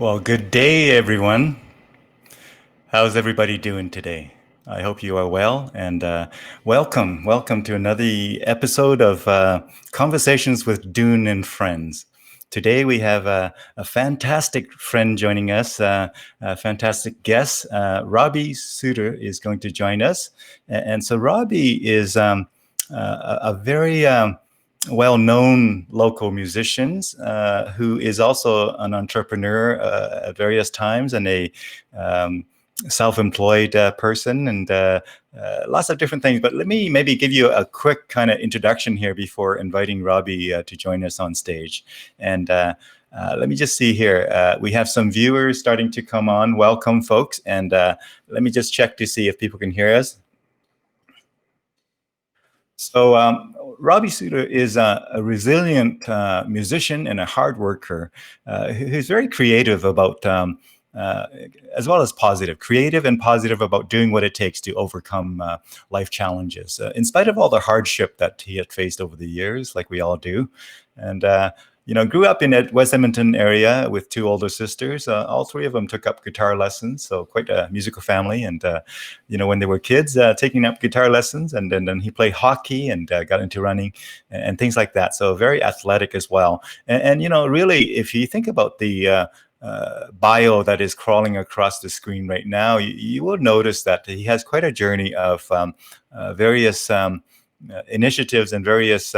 Well, good day, everyone. How's everybody doing today? I hope you are well, and welcome to another episode of Conversations with Dune and Friends. Today we have a fantastic friend joining us, a fantastic guest. Robby Suter is going to join us, and so Robby is a very well-known local musician who is also an entrepreneur at various times and a um, self-employed person and lots of different things. But let me maybe give you a quick kind of introduction here before inviting Robby to join us on stage. And let me just see here. We have some viewers starting to come on. Welcome, folks. And let me just check to see if people can hear us. So Robby Suter is a resilient musician and a hard worker who's very creative about, uh, as well as positive, creative and positive about doing what it takes to overcome life challenges, in spite of all the hardship that he had faced over the years, like we all do. And grew up in West Edmonton area with two older sisters. All three of them took up guitar lessons, so quite a musical family. And when they were kids, taking up guitar lessons, and then he played hockey and got into running and things like that. So very athletic as well. And really, if you think about the bio that is crawling across the screen right now, you will notice that he has quite a journey of various initiatives and various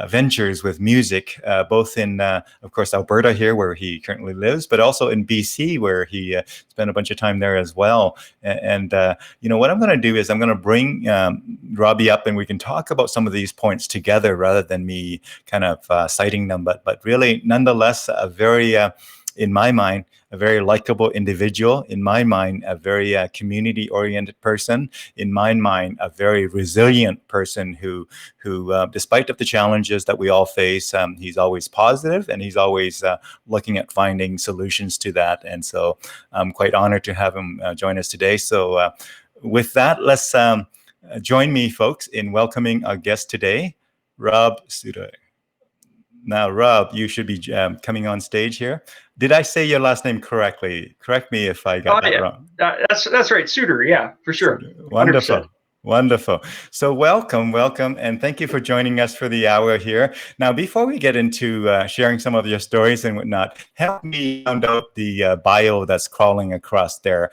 ventures with music, both in, of course, Alberta here, where he currently lives, but also in BC, where he spent a bunch of time there as well. And what I'm going to do is I'm going to bring Robby up, and we can talk about some of these points together rather than me kind of citing them. But really, nonetheless, a very in my mind, a very likable individual. In my mind, a very community-oriented person. In my mind, a very resilient person who despite of the challenges that we all face, he's always positive and he's always looking at finding solutions to that. And so I'm quite honored to have him join us today. So with that, let's join me, folks, in welcoming our guest today, Rob Suter. Now, Rob, you should be coming on stage here. Did I say your last name correctly? Correct me if I got that wrong. That's right, Suter. Yeah, for sure. Suter. Wonderful. 100%. Wonderful. So welcome, and thank you for joining us for the hour here. Now, before we get into sharing some of your stories and whatnot, help me round out the bio that's crawling across there.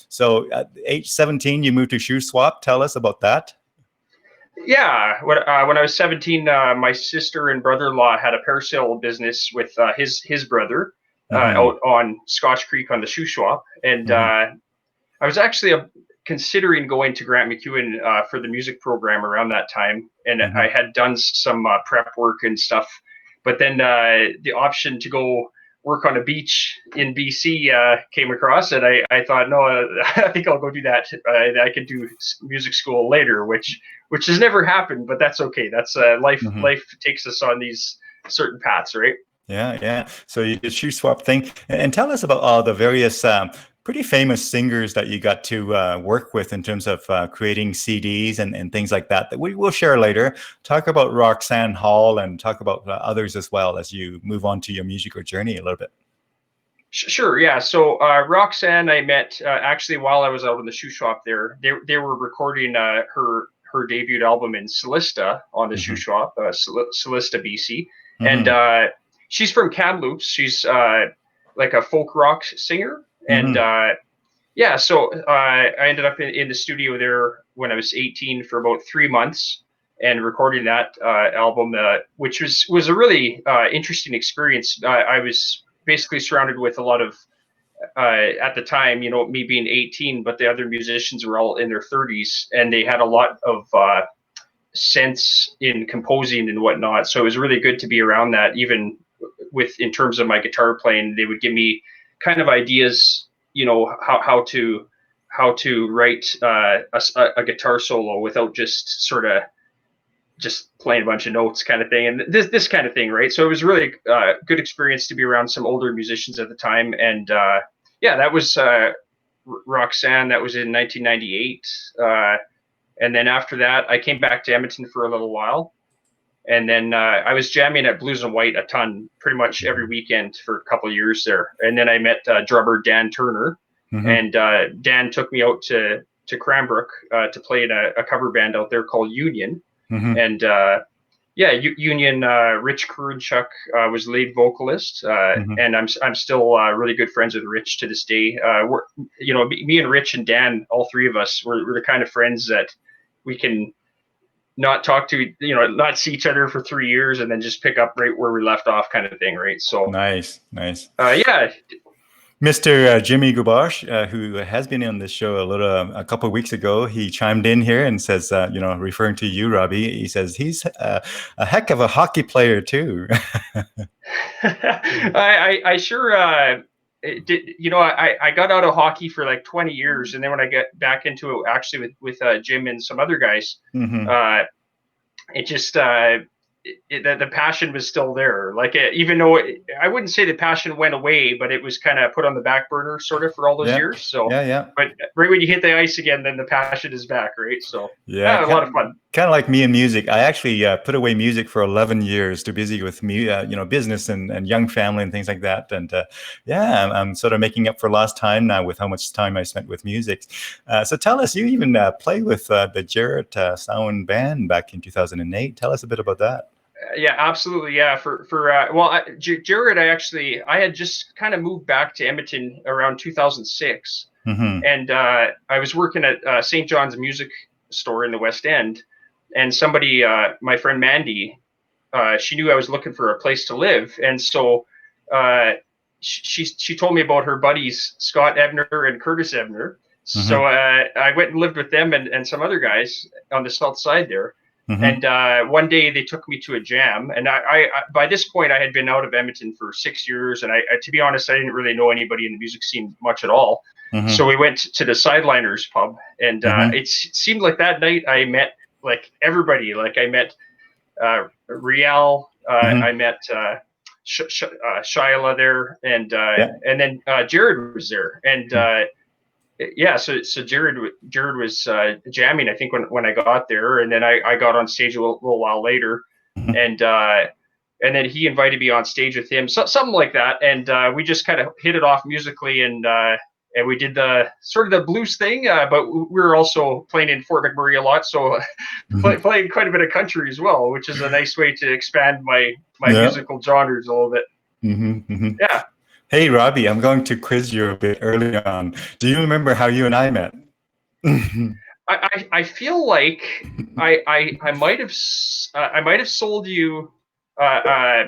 So at age 17, you moved to Shuswap. Tell us about that. Yeah, when I was 17, my sister and brother-in-law had a parasail business with his brother out on Scotch Creek on the Shuswap, and I was actually considering going to Grant MacEwan for the music program around that time, and I had done some prep work and stuff, but then the option to go work on a beach in BC came across, and I thought, no, I think I'll go do that. I could do music school later, which has never happened, but that's okay. That's life. Life takes us on these certain paths, right? Yeah. So you did Shuswap thing, and tell us about all the various pretty famous singers that you got to work with in terms of creating CDs and things like that we will share later. Talk about Roxanne Hall and talk about others as well as you move on to your musical journey a little bit. Sure, yeah. So Roxanne, I met actually while I was out in the Shuswap there. They were recording her debut album in Celista on the Shuswap, Celista BC, and she's from Kamloops. She's like a folk rock singer, and yeah. So I ended up in the studio there when I was 18 for about 3 months and recording that album, which was a really interesting experience. I was basically surrounded with a lot of at the time, me being 18, but the other musicians were all in their 30s, and they had a lot of sense in composing and whatnot. So it was really good to be around that. Even in terms of my guitar playing, they would give me kind of ideas, how to write a guitar solo without just sort of just playing a bunch of notes kind of thing, and this kind of thing, right? So it was really good experience to be around some older musicians at the time, and yeah, that was Roxanne. That was in 1998, and then after that, I came back to Edmonton for a little while, And then I was jamming at Blues and White a ton, pretty much every weekend for a couple of years there. And then I met drummer Dan Turner, and Dan took me out to Cranbrook to play in a cover band out there called Union. And Union, Rich Kurunchuk was lead vocalist, and I'm still really good friends with Rich to this day. Me and Rich and Dan, all three of us, we're the kind of friends that we can not talk to, not see each other for 3 years and then just pick up right where we left off, kind of thing, right? So nice. Yeah. Mr. Jimmy Gubash, who has been on this show a couple of weeks ago, he chimed in here and says, referring to you, Robby, he says he's a heck of a hockey player too. I sure did. I got out of hockey for like 20 years, and then when I get back into it, actually with Jim and some other guys, it just the passion was still there. Like even though I wouldn't say the passion went away, but it was kind of put on the back burner sort of for all those years. So but right when you hit the ice again, then the passion is back, right? So a lot of fun. Kind of like me in music. I actually put away music for 11 years, too busy with business and young family and things like that. And I'm sort of making up for lost time now with how much time I spent with music. So tell us, you even played with the Jarrett Sound Band back in 2008. Tell us a bit about that. Yeah, absolutely. Yeah, Jared, I had just kind of moved back to Edmonton around 2006, and I was working at St. John's Music Store in the West End, and somebody, my friend Mandy, she knew I was looking for a place to live, and so she told me about her buddies Scott Ebner and Curtis Ebner. So I went and lived with them and some other guys on the south side there. And one day they took me to a jam, and I by this point I had been out of Edmonton for 6 years, and I to be honest, I didn't really know anybody in the music scene much at all. So we went to the Sideliners pub, and it seemed like that night I met like everybody. Like I met Riel, I met Shyla there, and then Jared was there, and so Jared was jamming, I think, when I got there, and then I got on stage a little while later, and then he invited me on stage with him, something like that, and we just kind of hit it off musically, and we did the sort of the blues thing, but we were also playing in Fort McMurray a lot, so playing quite a bit of country as well, which is a nice way to expand my musical genres a little bit. Yeah. Hey, Robby, I'm going to quiz you a bit early on. Do you remember how you and I met? I feel like I might have sold you a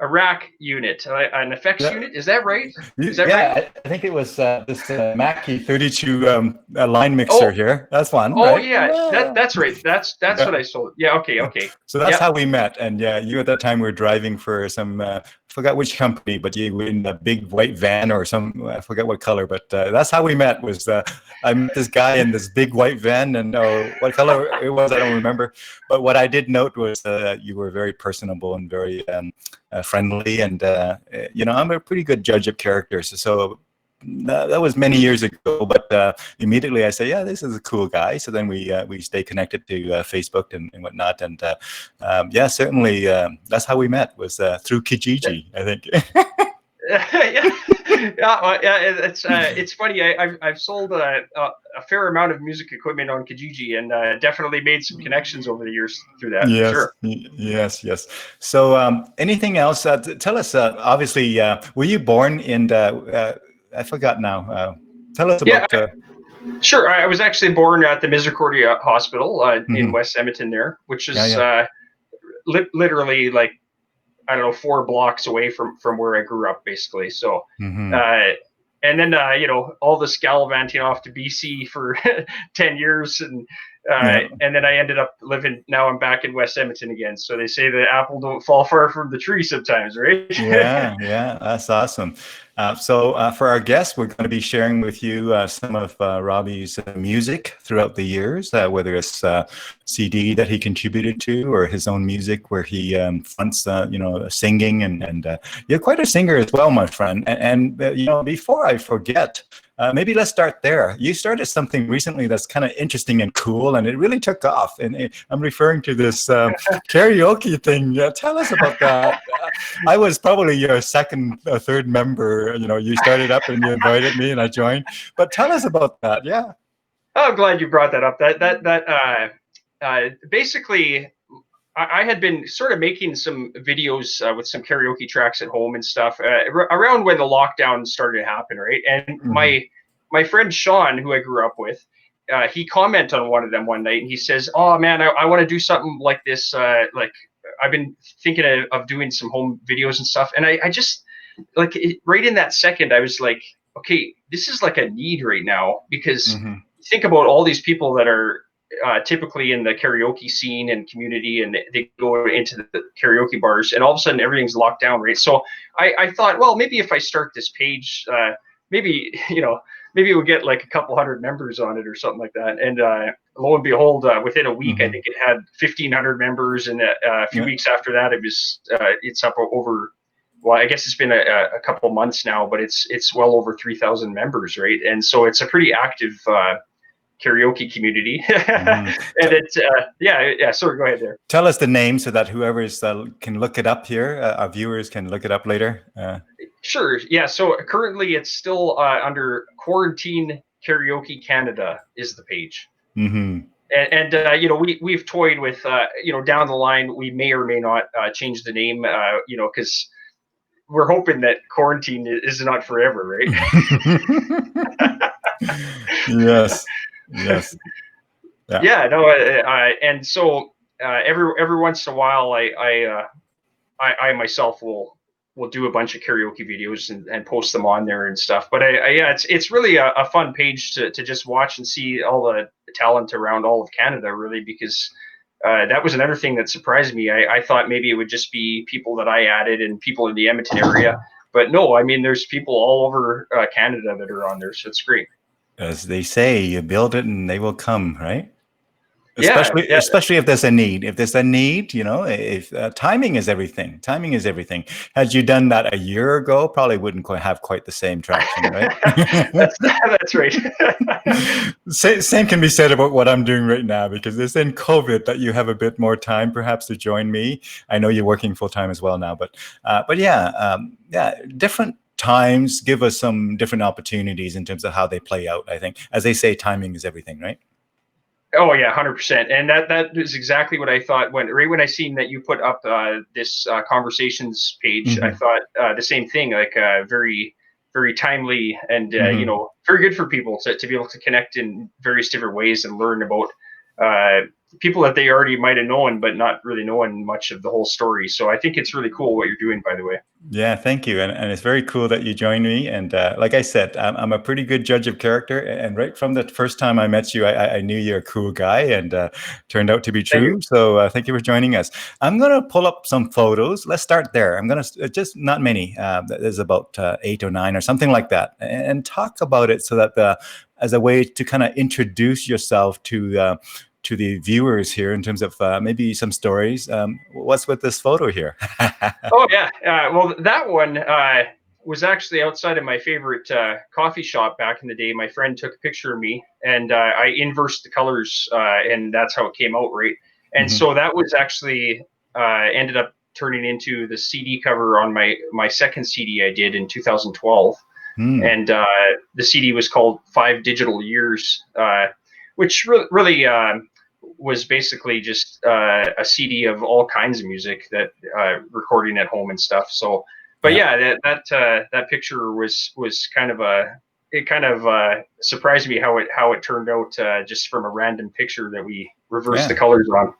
rack unit, an effects unit. Is that right? Is that right? I think it was this Mackie 32 line mixer here. That's one. Oh, right? yeah, that's right. That's what I sold. Yeah, okay. So that's how we met. And you at that time were driving for some, I forgot which company, but you were in a big white van or some, I forget what color, but that's how we met. Was I met this guy in this big white van, and what color it was, I don't remember. But what I did note was you were very personable and very friendly, and I'm a pretty good judge of characters. So that was many years ago, but immediately I say, yeah, this is a cool guy. So then we stay connected to Facebook and whatnot, and certainly that's how we met, was through Kijiji, I think. It's funny. I've sold a fair amount of music equipment on Kijiji, and definitely made some connections over the years through that. Yes, sure. Yes. So anything else? Tell us. Obviously, were you born in? I forgot now. Tell us about. Sure. I was actually born at the Misericordia Hospital in West Edmonton there, which is literally like, I don't know, 4 blocks away from where I grew up, basically. So, and then all this gallivanting off to BC for 10 years, and then I ended up living. Now I'm back in West Edmonton again. So they say the apple don't fall far from the tree sometimes, right? yeah, that's awesome. So for our guests, we're going to be sharing with you some of Robby's music throughout the years, whether it's CD that he contributed to or his own music where he fronts, singing, and you're quite a singer as well, my friend. And before I forget, Maybe let's start there. You started something recently that's kind of interesting and cool, and it really took off. And I'm referring to this karaoke thing. Tell us about that. I was probably your second or third member. You started up and you invited me, and I joined. But tell us about that. Yeah. Oh, I'm glad you brought that up. Basically, I had been sort of making some videos with some karaoke tracks at home and stuff around when the lockdown started to happen, right? And my friend Sean, who I grew up with, he commented on one of them one night, and he says, "Oh man, I want to do something like this. Like I've been thinking of doing some home videos and stuff." And I just right in that second, I was like, "Okay, this is like a need right now," because think about all these people that are typically in the karaoke scene and community, and they go into the karaoke bars, and all of a sudden everything's locked down, right? So I thought, well, maybe if I start this page, maybe we'll get like a couple hundred members on it or something like that. And lo and behold, within a week, I think it had 1,500 members, and a few weeks after that, it's up over. Well, I guess it's been a couple months now, but it's well over 3,000 members, right? And so it's a pretty active karaoke community. And it's sorry, go ahead there. Tell us the name so that whoever can look it up here, our viewers can look it up later. Sure. Yeah. So currently it's still under Quarantine Karaoke Canada is the page. And we've toyed with down the line we may or may not change the name, because we're hoping that quarantine is not forever, right? Yes. Yeah. No. And so every once in a while, I myself will do a bunch of karaoke videos and post them on there and stuff. But it's really a fun page to just watch and see all the talent around all of Canada, really, because that was another thing that surprised me. I thought maybe it would just be people that I added and people in the Edmonton area, but no, I mean, there's people all over Canada that are on there, so it's great. As they say, you build it and they will come, right? Especially if there's a need. If there's a need, if timing is everything. Timing is everything. Had you done that a year ago, probably wouldn't have quite the same traction, right? That's right. Same can be said about what I'm doing right now, because it's in COVID that you have a bit more time, perhaps, to join me. I know you're working full time as well now, but different times give us some different opportunities in terms of how they play out. I think, as they say, timing is everything, right? Oh yeah, 100%. And that is exactly what I thought when I seen that you put up this conversations page. I thought the same thing, like very, very timely and very good for people to be able to connect in various different ways and learn about people that they already might have known, but not really knowing much of the whole story. So I think it's really cool what you're doing, by the way. Yeah, thank you. And it's very cool that you joined me. And like I said, I'm a pretty good judge of character. And right from the first time I met you, I knew you're a cool guy, and turned out to be true. So thank you for joining us. I'm going to pull up some photos. Let's start there. I'm going to just not many. There's about 8 or 9 or something like that, and talk about it so that as a way to kind of introduce yourself to the viewers here in terms of maybe some stories. What's with this photo here? Oh yeah, well that one was actually outside of my favorite coffee shop back in the day. My friend took a picture of me, and I inversed the colors, and that's how it came out, right? And so that was actually ended up turning into the CD cover on my second CD I did in 2012. And the CD was called 5 Digital Years, which really was basically just a CD of all kinds of music that recording at home and stuff. So, but that picture was kind of surprised me how it turned out just from a random picture that we reversed the colors on.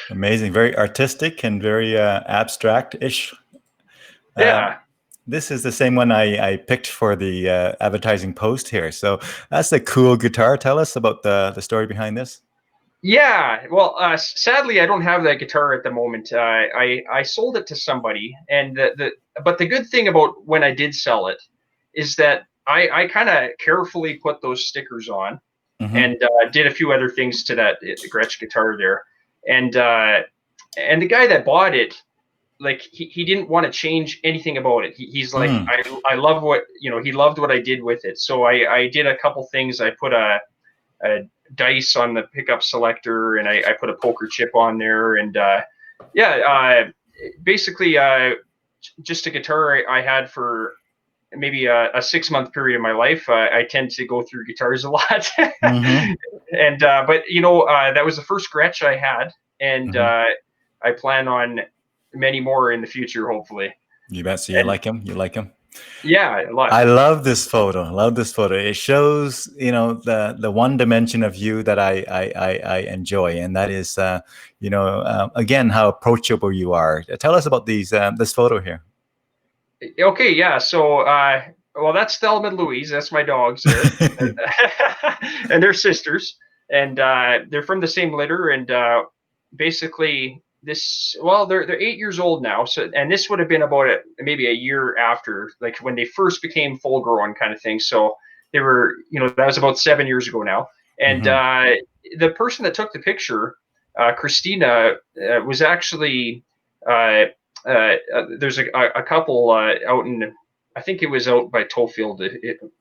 Amazing, very artistic and very abstract-ish. This is the same one I picked for the advertising post here. So that's a cool guitar. Tell us about the story behind this. Yeah, well, sadly, I don't have that guitar at the moment. I sold it to somebody, and but the good thing about when I did sell it is that I kind of carefully put those stickers on, and did a few other things to that Gretsch guitar there, and the guy that bought it, like he didn't want to change anything about it. He's like, Mm. I love what, he loved what I did with it. So I did a couple things. I put a dice on the pickup selector, and I put a poker chip on there, and basically just a guitar I had for maybe a 6-month period of my life. I tend to go through guitars a lot, Mm-hmm. and but that was the first Gretsch I had, and Mm-hmm. I plan on many more in the future, hopefully. You bet. So you And like him? You like him? yeah, a lot. I love this photo. I love this photo. It shows, the one dimension of you that I enjoy, and that is, again, how approachable you are. Tell us about this photo here. Okay, yeah. So, well, that's Thelma and Louise. That's my dogs there, and they're sisters, and they're from the same litter. And basically, they're 8 years old now. So, and this would have been about maybe a year after, like when they first became full grown, kind of thing. So they were, that was about 7 years ago now. And Mm-hmm. the person that took the picture, Christina, was actually. There's a couple out in, I think it was out by Tofield,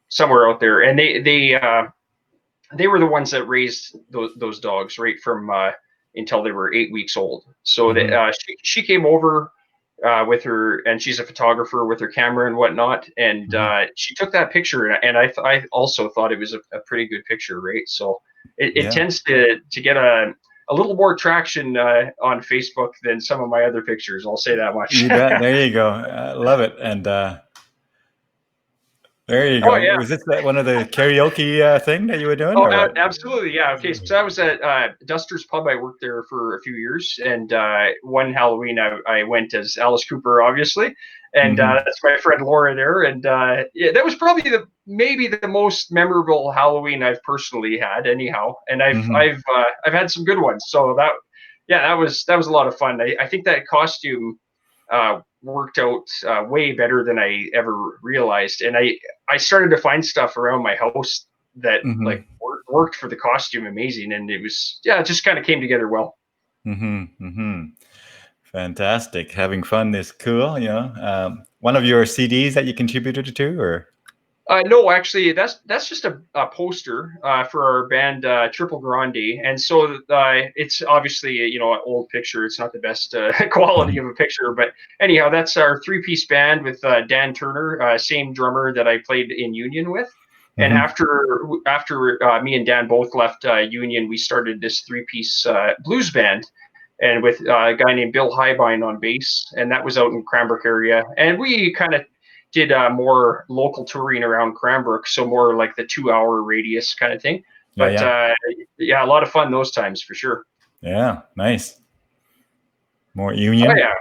somewhere out there, and they were the ones that raised those dogs right from until they were 8 weeks old. So Mm-hmm. she came over with her, and she's a photographer with her camera and whatnot, and Mm-hmm. she took that picture, and I also thought it was a pretty good picture, right? So it Yeah. tends to get a little more traction on Facebook than some of my other pictures. I'll say that much. You bet. There you go. Love it. And there you Oh go. yeah. Was this one of the karaoke thing that you were doing, Oh, or what? absolutely. Yeah. Okay. So I was at Duster's Pub. I worked there for a few years, and one Halloween I went as Alice Cooper, obviously, and Mm-hmm. that's my friend Laura there, and yeah, that was probably maybe the most memorable Halloween I've personally had, anyhow. And Mm-hmm. I've had some good ones. So that was a lot of fun. I think that costume worked out way better than I ever realized, and I started to find stuff around my house that Mm-hmm. like worked for the costume amazing, and it was it just kind of came together well. Mm-hmm. Mm-hmm. Fantastic. Having fun is cool. One of your CDs that you contributed to, or? No, actually, that's just a poster for our band Triple Grande, and so it's obviously an old picture. It's not the best quality Mhm. of a picture, but anyhow, that's our three-piece band with Dan Turner, same drummer that I played in Union with. And Mhm. after me and Dan both left Union, we started this three-piece blues band, and with a guy named Bill Highbine on bass, and that was out in Cranbrook area, and we kind of did more local touring around Cranbrook, so more like the 2 hour radius kind of thing. Yeah, But yeah, yeah, a lot of fun those times for sure. yeah. Nice. More Oh union. yeah,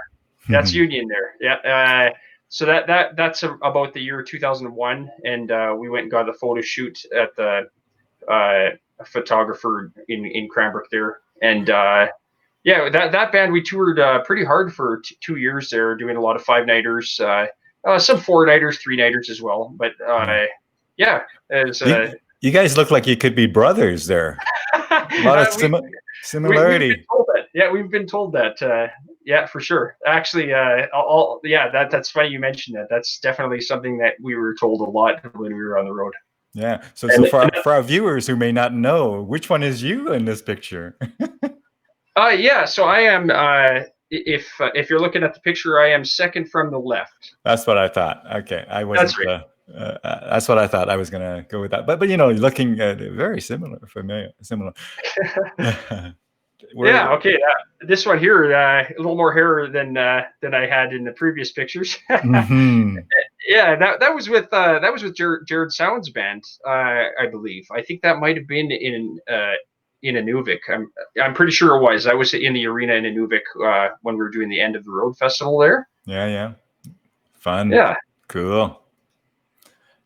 that's Union there. Yeah. So that's about the year 2001, and we went and got a photo shoot at the photographer in Cranbrook there, and yeah, that band we toured pretty hard for 2 years there, doing a lot of 5 nighters, some 4 nighters, 3 nighters as well. But Yeah. yeah, as You guys look like you could be brothers there. A lot of we we've been similarity. told that. Yeah, we've been told that. Yeah, for sure. Actually, yeah, that's funny you mentioned that. That's definitely something that we were told a lot when we were on the road. Yeah. So And for our viewers who may not know, which one is you in this picture? yeah, so I am. If you're looking at the picture, I am second from the left. That's what I thought. Okay, I That's wasn't. right. That's what I thought. I was gonna go with that. But looking very similar, familiar, similar. Yeah. We're. Okay. This one here, a little more hair than I had in the previous pictures. Mhm. Yeah, that was with Jared Sound's band, I believe. I think that might have been in Inuvik. I'm pretty sure it was. I was in the arena in Inuvik when we were doing the End of the Road festival there. Yeah, yeah. Fun. Yeah, Cool.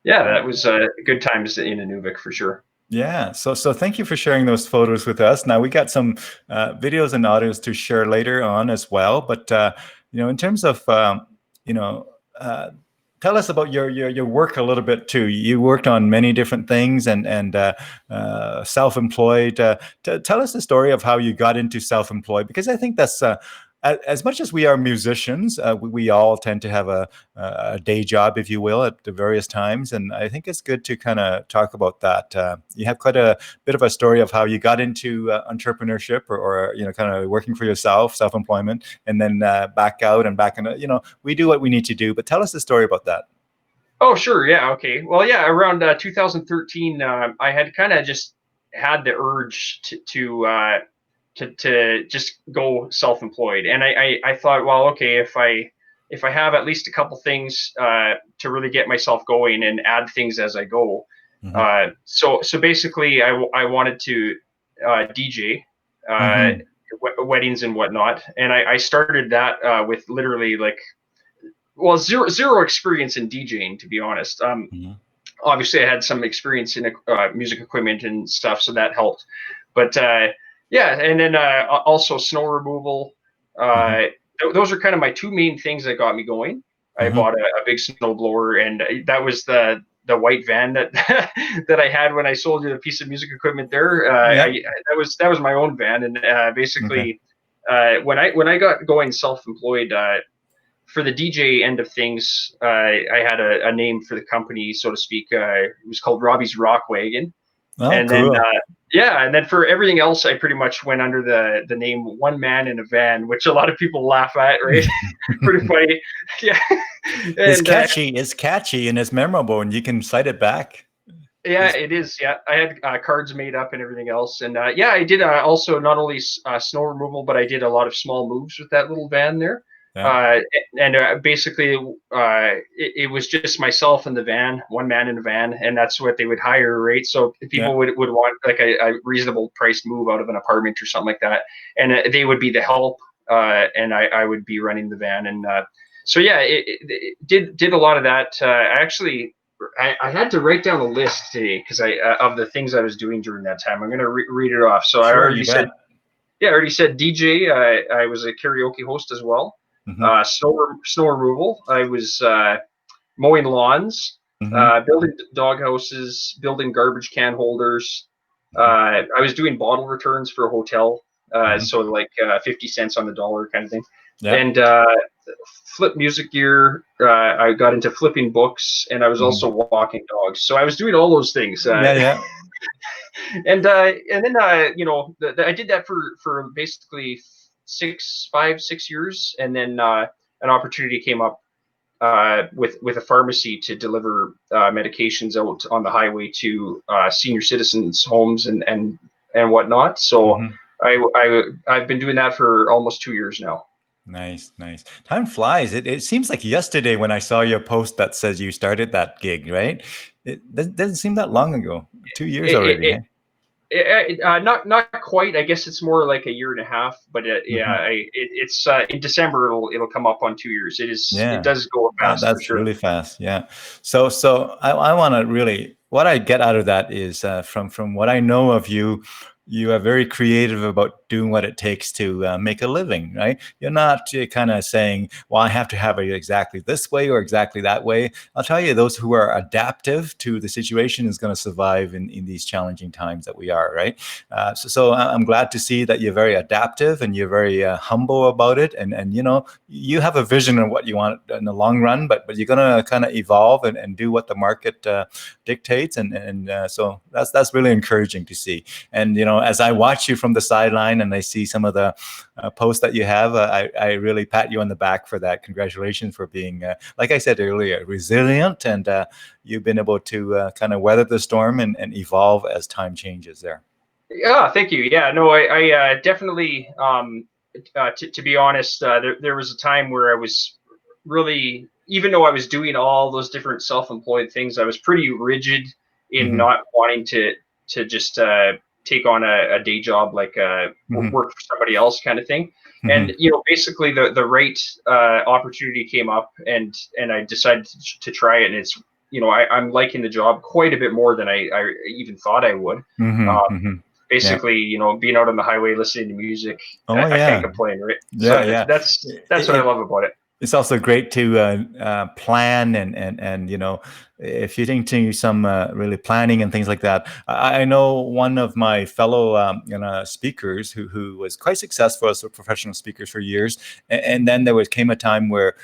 yeah, that was good times in Inuvik for sure. Yeah. So thank you for sharing those photos with us. Now we got some videos and audios to share later on as well. But in terms of you know, tell us about your work a little bit too. You worked on many different things and self-employed. Tell us the story of how you got into self-employed, because I think that's as much as we are musicians, we all tend to have a day job, if you will, at the various times. And I think it's good to kind of talk about that. You have quite a bit of a story of how you got into entrepreneurship or kind of working for yourself, self-employment, and then back out and back in. We do what we need to do. But tell us the story about that. Oh, sure. Yeah. Okay. Well, yeah. Around 2013, I had kind of just had the urge to just go self-employed, and I thought, well, okay, if I have at least a couple things to really get myself going and add things as I go. Mm-hmm. So basically, I wanted to DJ weddings and whatnot, and I started that with literally like, well, zero experience in DJing, to be honest. Mm-hmm. Obviously, I had some experience in music equipment and stuff, so that helped. But yeah, and then also snow removal. Those are kind of my two main things that got me going. I Mm-hmm. bought a big snow blower, and that was the white van that that I had when I sold you the piece of music equipment there. Yep. That was my own van, and Okay. basically when I got going self-employed. For the DJ end of things, I had a name for the company, so to speak. It was called Robbie's Rock Wagon, Oh, and then cool. yeah, and then for everything else, I pretty much went under the name One Man in a Van, which a lot of people laugh at, right? Pretty funny, yeah. It's And catchy. It's catchy and it's memorable, and you can cite it back. yeah, it is. Yeah, I had cards made up and everything else, and yeah, I did also not only snow removal, but I did a lot of small moves with that little van there. Yeah. Uh, and basically, it was just myself in the van, one man in a van, and that's what they would hire, right? So Yeah. people would want like a reasonable priced move out of an apartment or something like that, and they would be the help, and I would be running the van, and so yeah, it did a lot of that. I had to write down a list today because of the things I was doing during that time. I'm going to read it off. So Sure, you bet. I already said DJ. I was a karaoke host as well. Mm-hmm. Snow removal. I was mowing lawns, Mm-hmm. building dog houses, building garbage can holders. I was doing bottle returns for a hotel. Mm-hmm. So like 50 cents on the dollar kind of thing. Yeah. And flip music gear. I got into flipping books, and I was Mm-hmm. also walking dogs. So I was doing all those things. Yeah. Yeah. And then I did that for basically 6 years, and then an opportunity came up with a pharmacy to deliver medications out on the highway to senior citizens' homes and whatnot. So Mm-hmm. I've been doing that for almost 2 years now. Nice, nice. Time flies. It seems like yesterday when I saw your post that says you started that gig, right? It doesn't seem that long ago. 2 years It, already, it, eh? not quite. I guess it's more like a year and a half. But Mm-hmm. yeah, it's in December. It'll come up on 2 years. It Yeah, does go fast for that's sure. really fast. Yeah. So I want to really, what I get out of that is from what I know of you, you are very creative about doing what it takes to make a living, right? You're not kind of saying, well, I have to have it exactly this way or exactly that way. I'll tell you, those who are adaptive to the situation is going to survive in these challenging times that we are, right? So I'm glad to see that you're very adaptive and you're very humble about it. And you have a vision of what you want in the long run, but you're going to kind of evolve and do what the market dictates. And so that's really encouraging to see. And, as I watch you from the sideline and I see some of the posts that you have, I really pat you on the back for that. Congratulations for being, like I said earlier, resilient, and you've been able to kind of weather the storm and evolve as time changes there. Yeah, thank you. Yeah, no, I definitely. To be honest, there was a time where I was really, even though I was doing all those different self-employed things, I was pretty rigid in Mm-hmm. not wanting to just take on a day job, like Mm-hmm. work for somebody else kind of thing. Mm-hmm. And basically the right opportunity came up, and I decided to try it. And it's I'm liking the job quite a bit more than I even thought I would. Mm-hmm. Mm-hmm. Yeah. Basically, being out on the highway listening to music, Oh I can't yeah. complain, right? Yeah. So Yeah. that's what I love about it. It's also great to plan and if you're into some really planning and things like that, I know one of my fellow speakers who was quite successful as a professional speaker for years, and then came a time where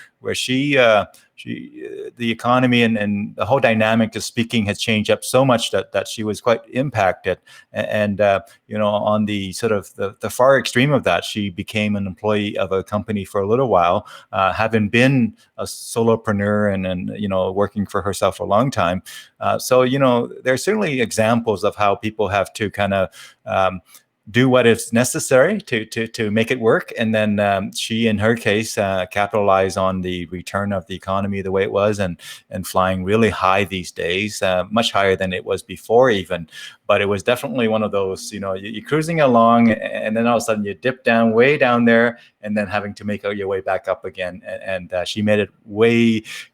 the economy and the whole dynamic of speaking has changed up so much that she was quite impacted, and on the sort of the far extreme of that, she became an employee of a company for a little while, having been a solopreneur and working for herself for a long time. So there's certainly examples of how people have to kind of do what is necessary to make it work, and then she, in her case, capitalize on the return of the economy the way it was, and flying really high these days, much higher than it was before even. But it was definitely one of those, you're cruising along, and then all of a sudden you dip down way down there, and then having to make your way back up again. And she made it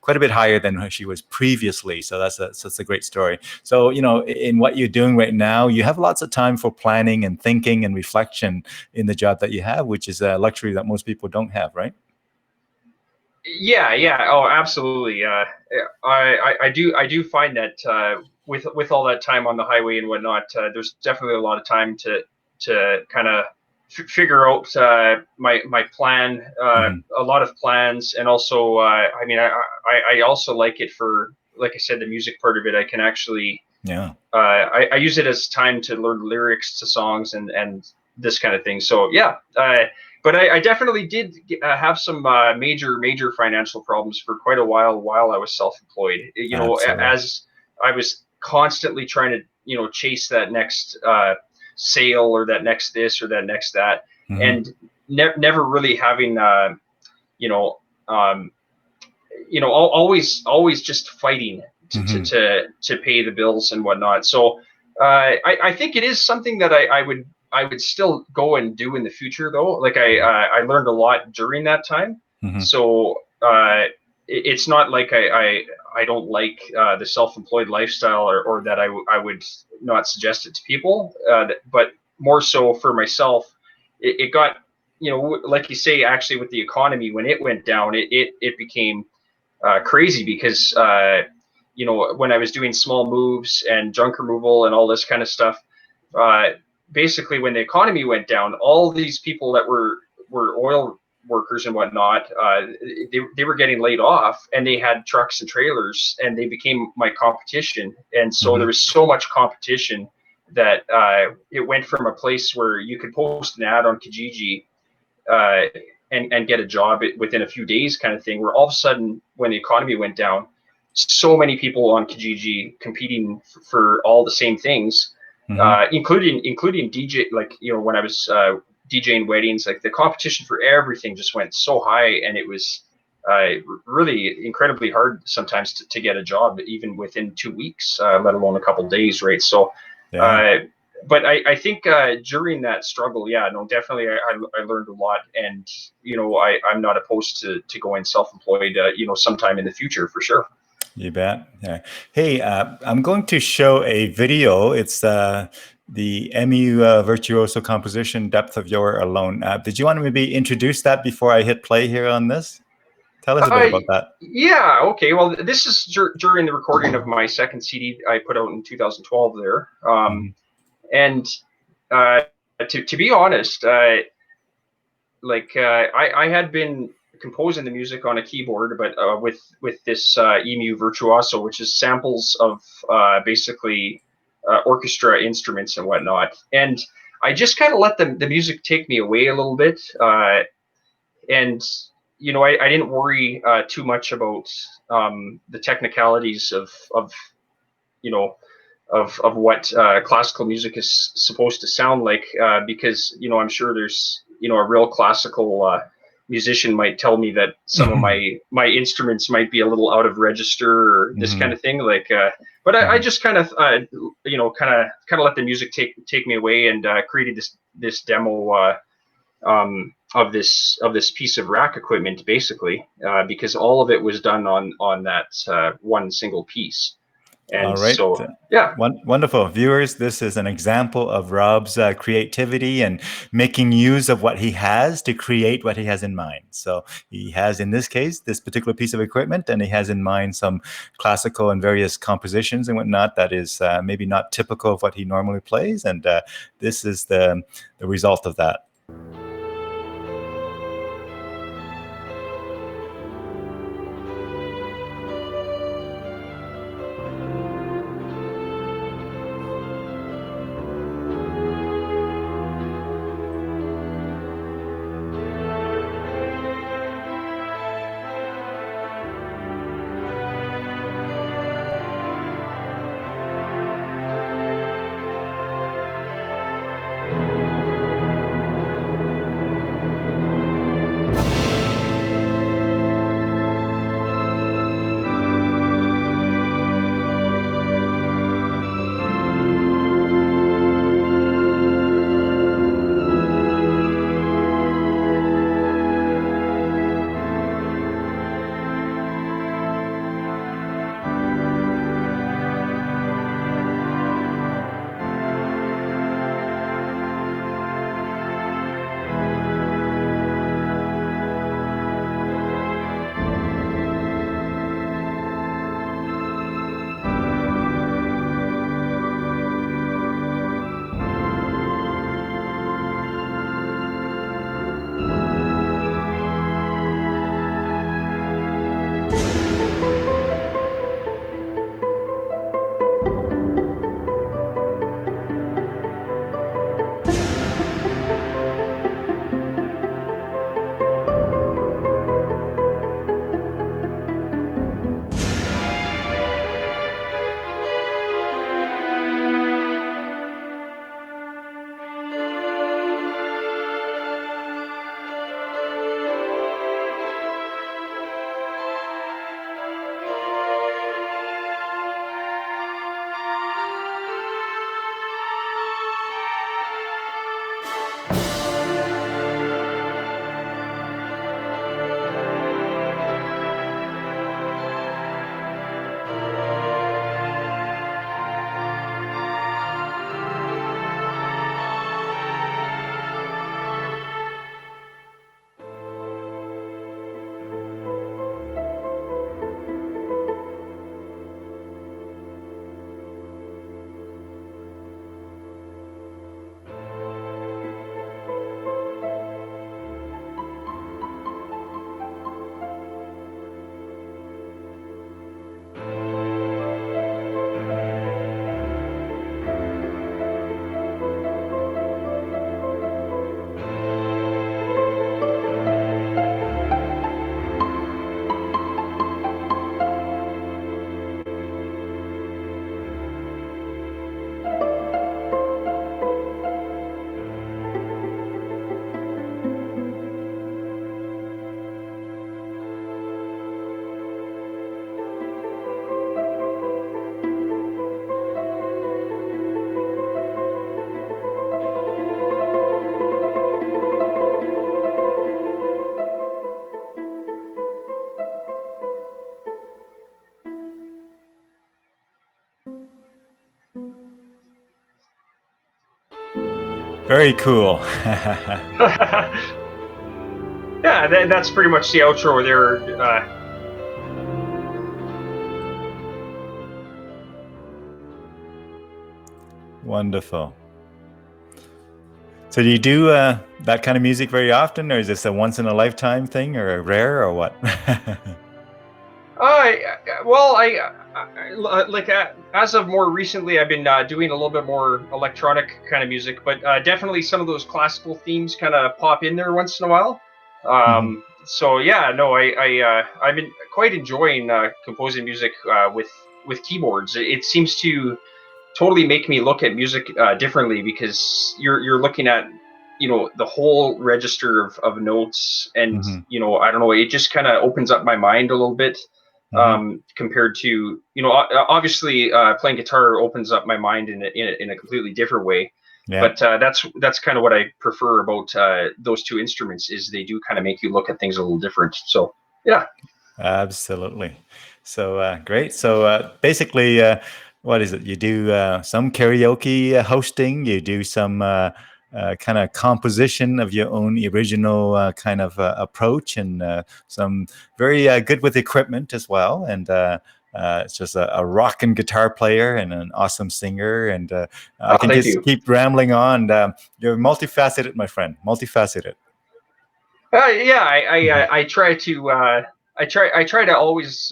quite a bit higher than she was previously. So that's a great story. So, in what you're doing right now, you have lots of time for planning and thinking and reflection in the job that you have, which is a luxury that most people don't have, right? Yeah. Oh, absolutely. I do find that with all that time on the highway and whatnot, there's definitely a lot of time to kind of figure out my plan, a lot of plans, and also I also like it for, like I said, the music part of it. I can actually I use it as time to learn lyrics to songs and this kind of thing. So yeah. But I definitely did have some major financial problems for quite a while I was self-employed. Absolutely. As I was constantly trying to chase that next sale, or that next this or that next that, and never really having always just fighting to pay the bills and whatnot. So I think it is something that I would still go and do in the future, though. Like I learned a lot during that time. So it's not like I don't like the self-employed lifestyle, or that I would not suggest it to people. But more so for myself, it got, like you say, actually with the economy, when it went down, it became crazy, because when I was doing small moves and junk removal and all this kind of stuff, basically when the economy went down, all these people that were oil workers and whatnot, they were getting laid off, and they had trucks and trailers, and they became my competition. And so there was so much competition that it went from a place where you could post an ad on Kijiji and get a job within a few days, kind of thing, where all of a sudden, when the economy went down, so many people on Kijiji competing for all the same things, including DJ. Like, when I was DJing weddings, like the competition for everything just went so high, and it was really incredibly hard sometimes to get a job, even within 2 weeks, let alone a couple days, right? So but I think during that struggle, definitely I learned a lot, and I'm not opposed to going self-employed sometime in the future, for sure. You bet. Yeah. Hey, I'm going to show a video. It's the MU Virtuoso composition, Depth of Your Alone. Did you want to maybe introduce that before I hit play here on this? Tell us a bit about that. Yeah, okay. Well, this is during the recording of my second CD I put out in 2012 there. And to be honest, I had been composing the music on a keyboard, but with this EMU Virtuoso, which is samples of basically orchestra instruments and whatnot. And I just kind of let the music take me away a little bit. And I didn't worry too much about the technicalities of what classical music is supposed to sound like, because I'm sure there's a real classical musician might tell me that some of my instruments might be a little out of register, or this kind of thing, like but I just kind of kind of let the music take me away, and created this demo of this piece of rack equipment, basically, because all of it was done on that one single piece. And All right. so, yeah. Wonderful. Viewers, this is an example of Rob's creativity and making use of what he has to create what he has in mind. So he has, in this case, this particular piece of equipment, and he has in mind some classical and various compositions and whatnot that is maybe not typical of what he normally plays. And this is the result of that. Very cool. Yeah, that's pretty much the outro there. Wonderful. So do you do that kind of music very often, or is this a once in a lifetime thing, or a rare, or what? Well, like as of more recently, I've been doing a little bit more electronic kind of music, but definitely some of those classical themes kind of pop in there once in a while. So yeah, no, I've been quite enjoying composing music with keyboards. It seems to totally make me look at music differently, because you're looking at, you know, the whole register of notes, and you know, I don't know, it just kind of opens up my mind a little bit. Compared to, you know, obviously playing guitar opens up my mind in a completely different way. Yeah. But that's kind of what I prefer about those two instruments, is they do kind of make you look at things a little different. So yeah. Absolutely. So great. So basically, what is it? You do some karaoke hosting. You do some kind of composition of your own original kind of approach, and some very good with equipment as well. And it's just a rock and guitar player and an awesome singer. And I can Thank just you. keep rambling on. You're multifaceted, my friend. Multifaceted. Yeah, Mhm. I try to I try to always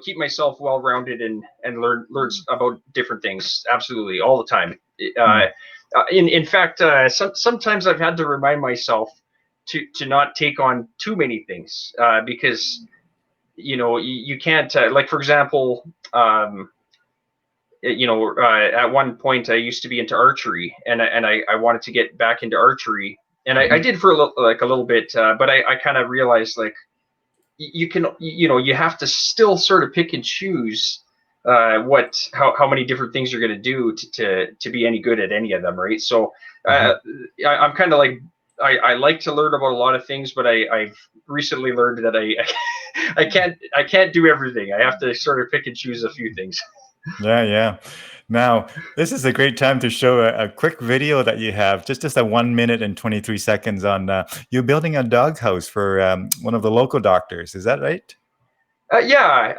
keep myself well rounded and learn about different things. Absolutely, all the time. Uh, Mm. in fact, sometimes I've had to remind myself to not take on too many things because you can't like, for example. At one point I used to be into archery, and I wanted to get back into archery, and I Mhm. did for a little bit, but I kind of realized like you can you have to still sort of pick and choose how many different things you're going to do to be any good at any of them, right? So uh, Mhm. I'm kind of like I like to learn about a lot of things, but I've recently learned that I can't do everything. I have to sort of pick and choose a few things. Yeah, yeah. Now, this is a great time to show a quick video that you have, just a 1 minute and 23 seconds on you building a doghouse for one of the local doctors. Is that right? Yeah,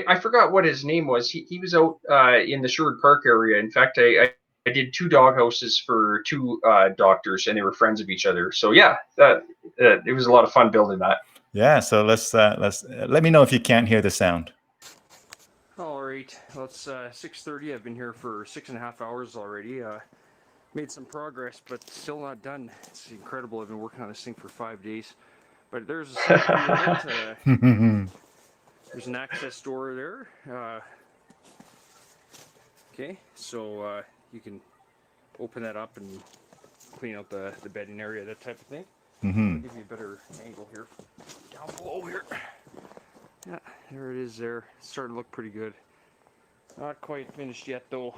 I forgot what his name was. He was out in the Sherwood Park area. In fact, I did two dog houses for two doctors, and they were friends of each other. So yeah, it was a lot of fun building that. Yeah. So let's let me know if you can't hear the sound. All right, well, it's 6:30. I've been here for 6.5 hours already. Made some progress, but still not done. It's incredible. I've been working on this thing for 5 days. But there's a side view of it. There's an access door there. Okay, so you can open that up and clean out the bedding area, that type of thing. I'll give you a better angle here, down below here. Yeah, there it is there. It's starting to look pretty good. Not quite finished yet though.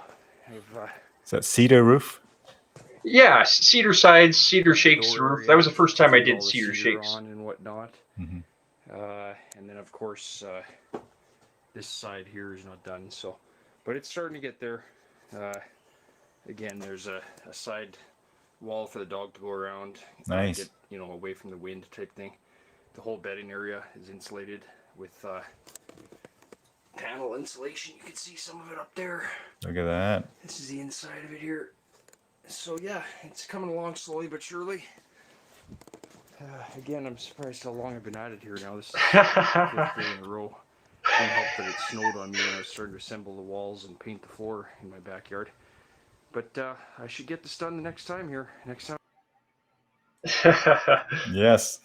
I've Is that cedar roof? Yeah, cedar sides, cedar shakes door roof. That area, was the first time I glued did all the cedar cedar shakes. on and whatnot. Mhm. And then of course this side here is not done, so but it's starting to get there. Again, there's a side wall for the dog to go around, Nice. get away from the wind type thing. The whole bedding area is insulated with panel insulation. You can see some of it up there. Look at that. This is the inside of it here. So yeah, it's coming along slowly but surely. Again, I'm surprised how long I've been at it here now. This is the 5th day in a row. Didn't help that it snowed on me when I was starting to assemble the walls and paint the floor in my backyard. But I should get this done the next time here. Next time. Yes.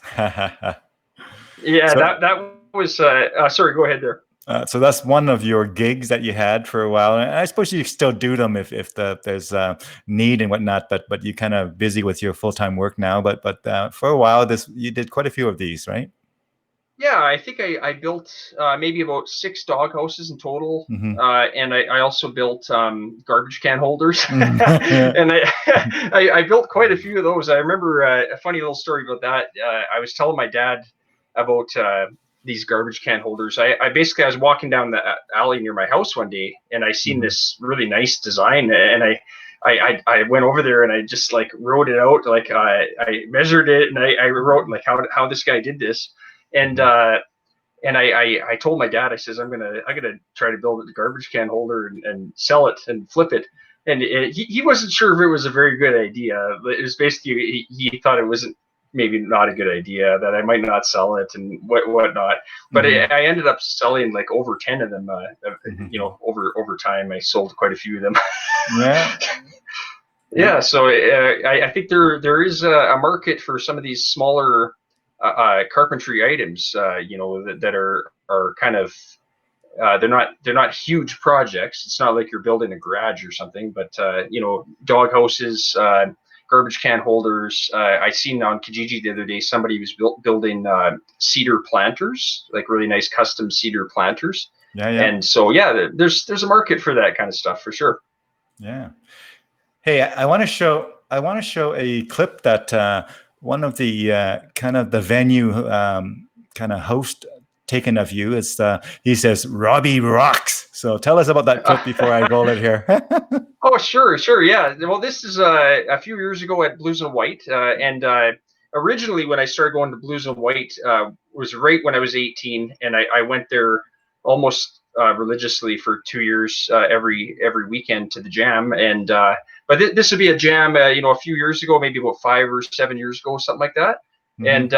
Yeah, So that was. Sorry, go ahead there. so that's one of your gigs that you had for a while, and I suppose you still do them if there's need and whatnot. But you kind of busy with your full time work now. But for a while, this you did quite a few of these, right? Yeah, I think I built maybe about 6 dog houses in total, Hmm. and I also built garbage can holders, Hmm. and I built quite a few of those. I remember a funny little story about that. I was telling my dad about these garbage can holders. I was walking down the alley near my house one day, and I seen Hmm. this really nice design, and I went over there and I just like wrote it out, like I measured it, and I wrote like how this guy did this, and Hmm. I told my dad, I says I'm gonna try to build a garbage can holder and sell it and flip it. And he wasn't sure if it was a very good idea. It was basically he thought it wasn't, maybe not a good idea, that I might not sell it and whatnot. But Hmm. I ended up selling like over 10 of them. Hmm. Over time, I sold quite a few of them. Yeah. Yeah, so I think there is a market for some of these smaller carpentry items, that are kind of they're not huge projects. It's not like you're building a garage or something, but dog houses, garbage can holders. I seen on Kijiji the other day somebody was building cedar planters, like really nice custom cedar planters. Yeah. Yeah. And so yeah, there's a market for that kind of stuff for sure. Yeah. Hey, I want to show a clip that one of the kind of the venue kind of host taken of you. It's he says Robby rocks. So tell us about that clip before I roll it here. Oh, sure, yeah. Well, this is a few years ago at Blues and White, and originally when I started going to Blues and White was right when I was 18, and I went there almost religiously for 2 years every weekend to the jam. And but this would be a jam, a few years ago, maybe about 5 or 7 years ago, something like that. And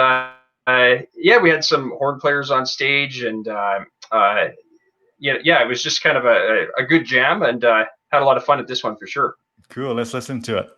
yeah, we had some horn players on stage, and it was just kind of a good jam, and had a lot of fun at this one for sure. Cool. Let's listen to it.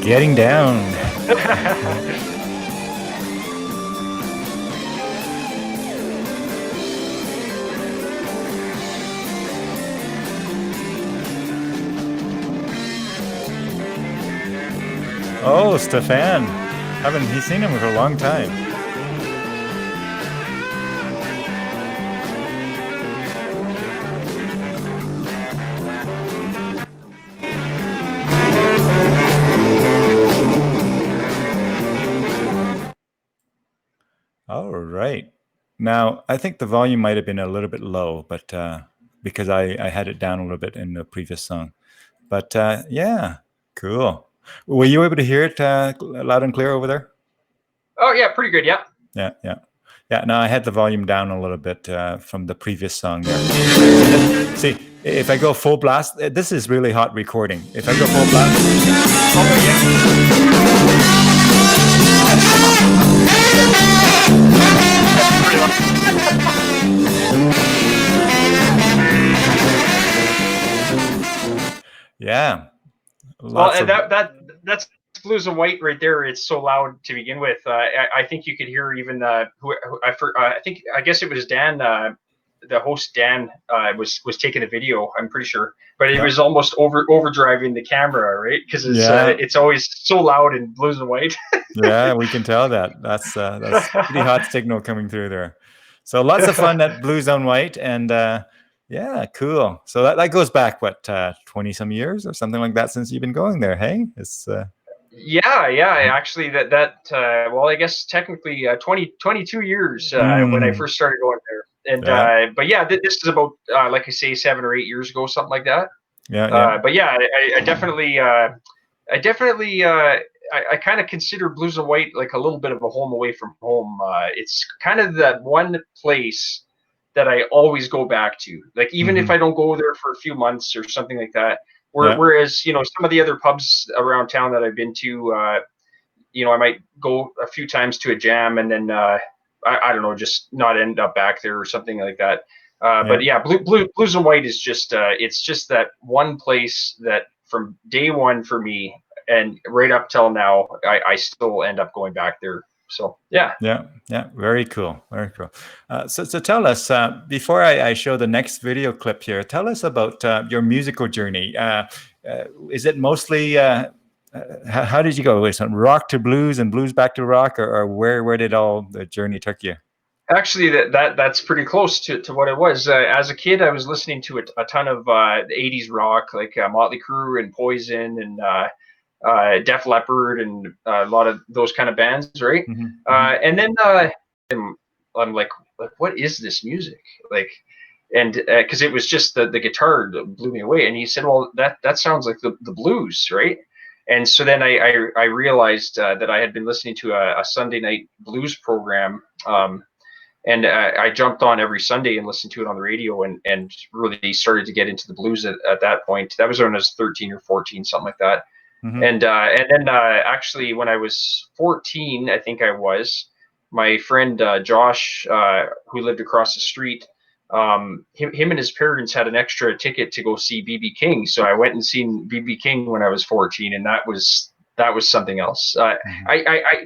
Getting down. Oh, Stefan. Haven't seen him for a long time. All right. Now, I think the volume might have been a little bit low, but because I had it down a little bit in the previous song. But yeah, cool. Were you able to hear it loud and clear over there? Oh yeah, pretty good. Yeah. Yeah. No, I had the volume down a little bit from the previous song there. See, if I go full blast, this is really hot recording. If I go full blast. Yeah. Well, and that's Blues and White right there. It's so loud to begin with. I think you could hear even I guess it was Dan, the host Dan, was taking a video. I'm pretty sure, but it was almost overdriving the camera, right? Because it's always so loud in Blues and White. Yeah, we can tell that. That's pretty hot signal coming through there. So lots of fun at Blues on White, and yeah, cool. So that goes back what 20 some years or something like that since you've been going there. Hey, it's Yeah. Actually, well, I guess technically 22 years when I mm, first started going there. And yeah, but yeah, this is about like I say, 7 or 8 years ago, something like that. yeah, yeah, But yeah, I definitely I kind of consider Blues and White like a little bit of a home away from home. It's kind of that one place that I always go back to. Like even if hmm I don't go there for a few months or something like that. yeah, Whereas some of the other pubs around town that I've been to, I might go a few times to a jam and then I don't know, just not end up back there or something like that. yeah. But yeah, Blues and White is just it's just that one place that from day one for me and right up till now, I still end up going back there. So yeah. Yeah, yeah, very cool, very cool. So tell us before I show the next video clip here. Tell us about your musical journey. Is it mostly how did you go? Was it rock to blues and blues back to rock, or where did all the journey took you? Actually, that's pretty close to what it was. As a kid, I was listening to a ton of the '80s rock, like Motley Crue and Poison and Def Leppard and a lot of those kind of bands, right? Hmm hmm And then I'm like, what is this music? Like, and because it was just the guitar that blew me away. And he said, well, that sounds like the blues, right? And so then I realized that I had been listening to a Sunday night blues program. And I jumped on every Sunday and listened to it on the radio and really started to get into the blues at that point. That was when I was 13 or 14, something like that. hmm And then actually when I was 14, I think I was, my friend Josh, who lived across the street, him and his parents had an extra ticket to go see BB King. So I went and seen BB King when I was 14, and that was something else. hmm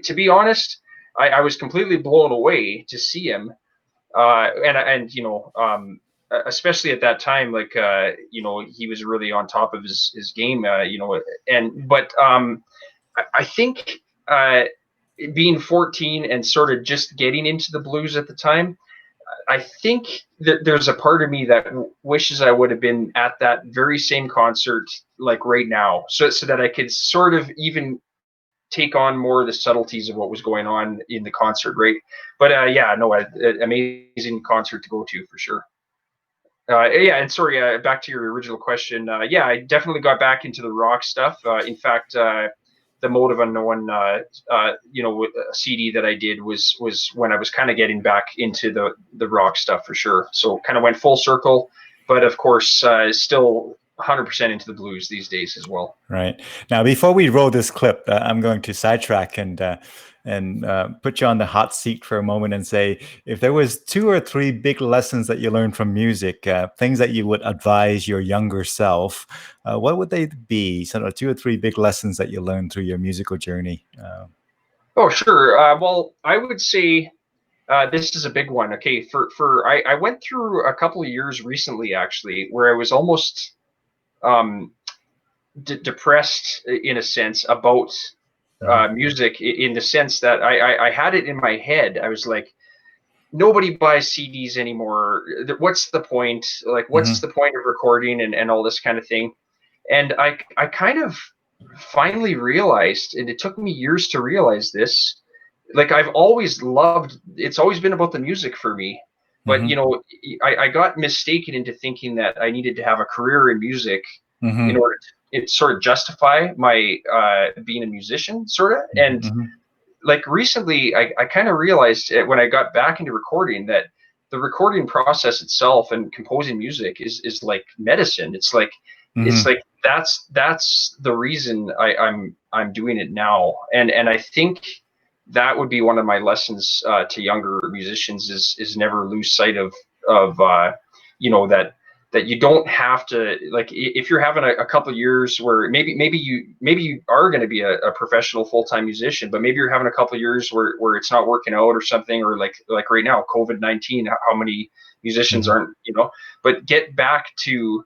To be honest, I was completely blown away to see him, and especially at that time, like he was really on top of his game, and but I think being 14 and sort of just getting into the blues at the time, I think that there's a part of me that wishes I would have been at that very same concert like right now, so that I could sort of even take on more of the subtleties of what was going on in the concert, right? But yeah, no, amazing concert to go to for sure. Yeah, and sorry, back to your original question. Yeah, I definitely got back into the rock stuff. In fact, the Mode of Unknown, CD that I did was when I was kind of getting back into the rock stuff for sure. So kind of went full circle, but of course, still 100% into the blues these days as well. Right. Now, before we roll this clip, I'm going to sidetrack and put you on the hot seat for a moment and say, if there was 2 or 3 big lessons that you learned from music, things that you would advise your younger self, what would they be? Sort of 2 or 3 big lessons that you learned through your musical journey. Oh, sure. Well, I would say this is a big one. Okay, I went through a couple of years recently, actually, where I was almost um, depressed in a sense about Mhm, music, in the sense that I had it in my head. I was like, nobody buys CDs anymore. What's the point? Like, what's mhm, the point of recording and all this kind of thing? And I kind of finally realized, and it took me years to realize this, like I've always loved, it's always been about the music for me. But mhm, I got mistaken into thinking that I needed to have a career in music in mhm, order to sort of justify my being a musician, sort of. And mhm, like recently, I kind of realized when I got back into recording that the recording process itself and composing music is like medicine. It's mhm, like that's the reason I'm doing it now. And I think that would be one of my lessons to younger musicians is never lose sight of that you don't have to, like, if you're having a couple of years where maybe you are going to be a professional full-time musician, but maybe you're having a couple of years where it's not working out or something, or like right now, COVID-19, how many musicians mhm, aren't, but get back to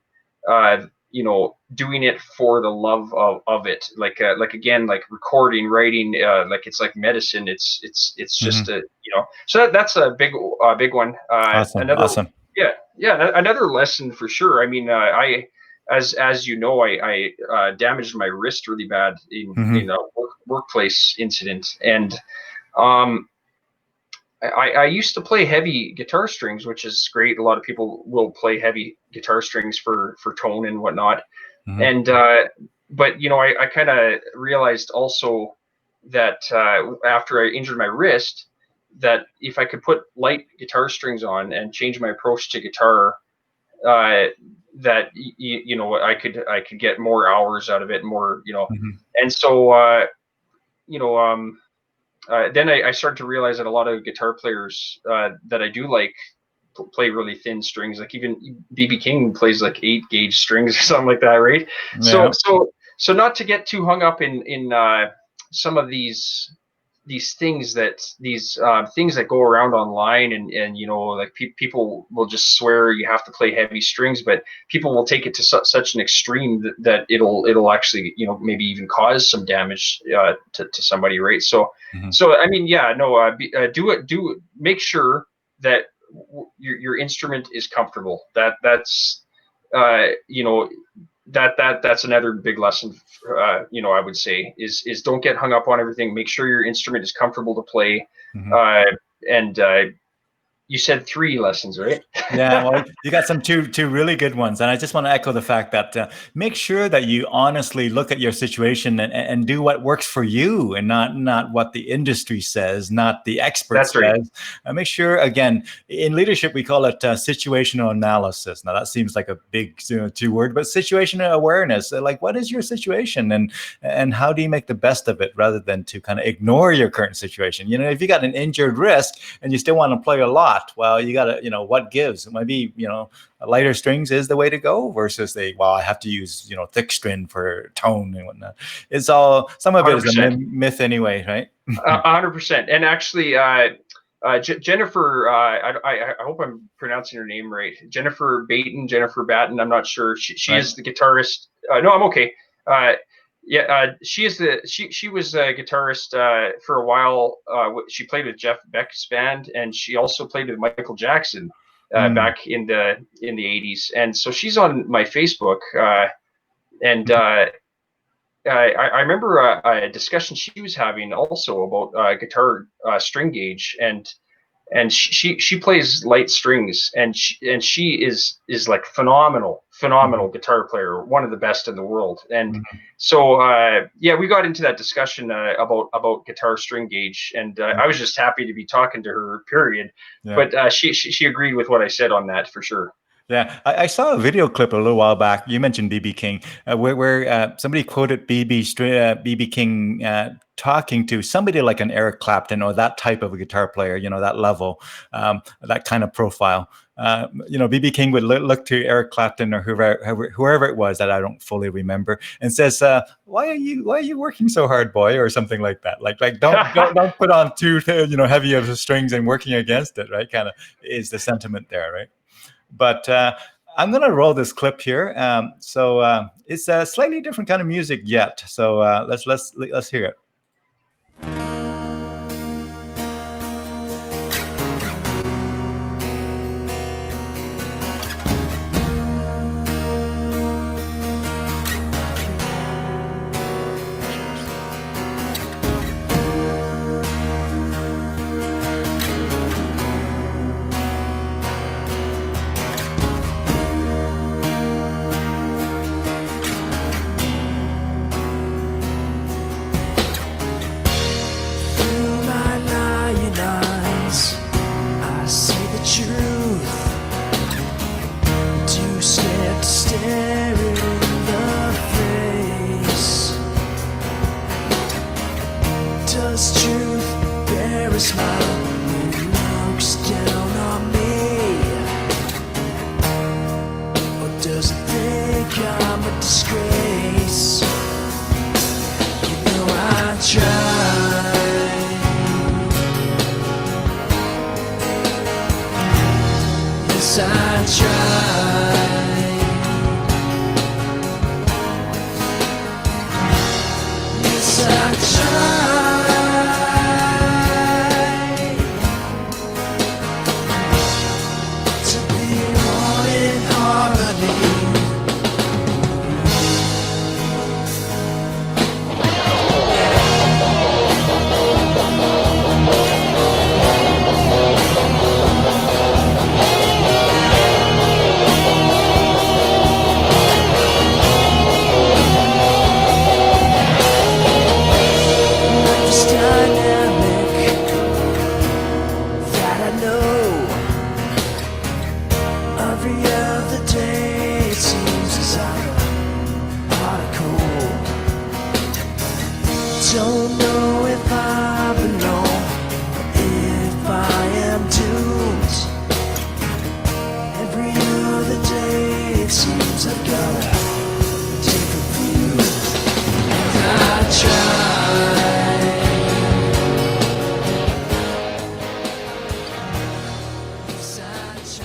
doing it for the love of it, like again, like recording, writing, like it's like medicine. It's just a, so that's a big one. Awesome. Another lesson for sure. I mean, as you know, I damaged my wrist really bad in a workplace incident, and I used to play heavy guitar strings, which is great. A lot of people will play heavy guitar strings for tone and whatnot. And but I kind of realized also that after I injured my wrist, that if I could put light guitar strings on and change my approach to guitar, that I could get more hours out of it, more. And so then I started to realize that a lot of guitar players that I do like play really thin strings. Like even BB King plays like 8-gauge strings or something like that, right? Yeah. So not to get too hung up in some of these things that things that go around online, and like people will just swear you have to play heavy strings, but people will take it to such an extreme that it'll actually maybe even cause some damage to somebody, right? So I mean, make sure that your instrument is comfortable. That's that's another big lesson. I would say is don't get hung up on everything. Make sure your instrument is comfortable to play. And you said 3 lessons, right? Yeah, well, you got some two really good ones, and I just want to echo the fact that make sure that you honestly look at your situation and do what works for you, and not what the industry says, not the expert That's says. right. Make sure, again, in leadership we call it situational analysis. Now that seems like a big 2-word, but situational awareness. Like, what is your situation, and how do you make the best of it, rather than to kind of ignore your current situation. If you got an injured wrist and you still want to play a lot, well, you got to, what gives. It might be, lighter strings is the way to go versus I have to use, thick string for tone and whatnot. It's all, some of it 100%. Is a myth anyway, right? 100%. And actually, Jennifer, I hope I'm pronouncing her name right. Jennifer Batten. I'm not sure. She right. is the guitarist. No, I'm okay. She is she was a guitarist for a while. She played with Jeff Beck's band, and she also played with Michael Jackson back in the 80s. And so she's on my Facebook. And I remember a discussion she was having also about guitar string gauge, and she plays light strings, and she is like phenomenal guitar player, one of the best in the world. And so we got into that discussion about guitar string gauge, and I was just happy to be talking to her, period. But she agreed with what I said on that for sure. Yeah, I saw a video clip a little while back. You mentioned BB King, where somebody quoted BB King talking to somebody like an Eric Clapton or that type of a guitar player, that level, that kind of profile. BB King would look to Eric Clapton or whoever it was that I don't fully remember, and says, "Why are you working so hard, boy?" or something like that. Like don't put on too heavy of the strings and working against it, right? Kind of is the sentiment there, right? But I'm going to roll this clip here. So it's a slightly different kind of music yet. So let's hear it.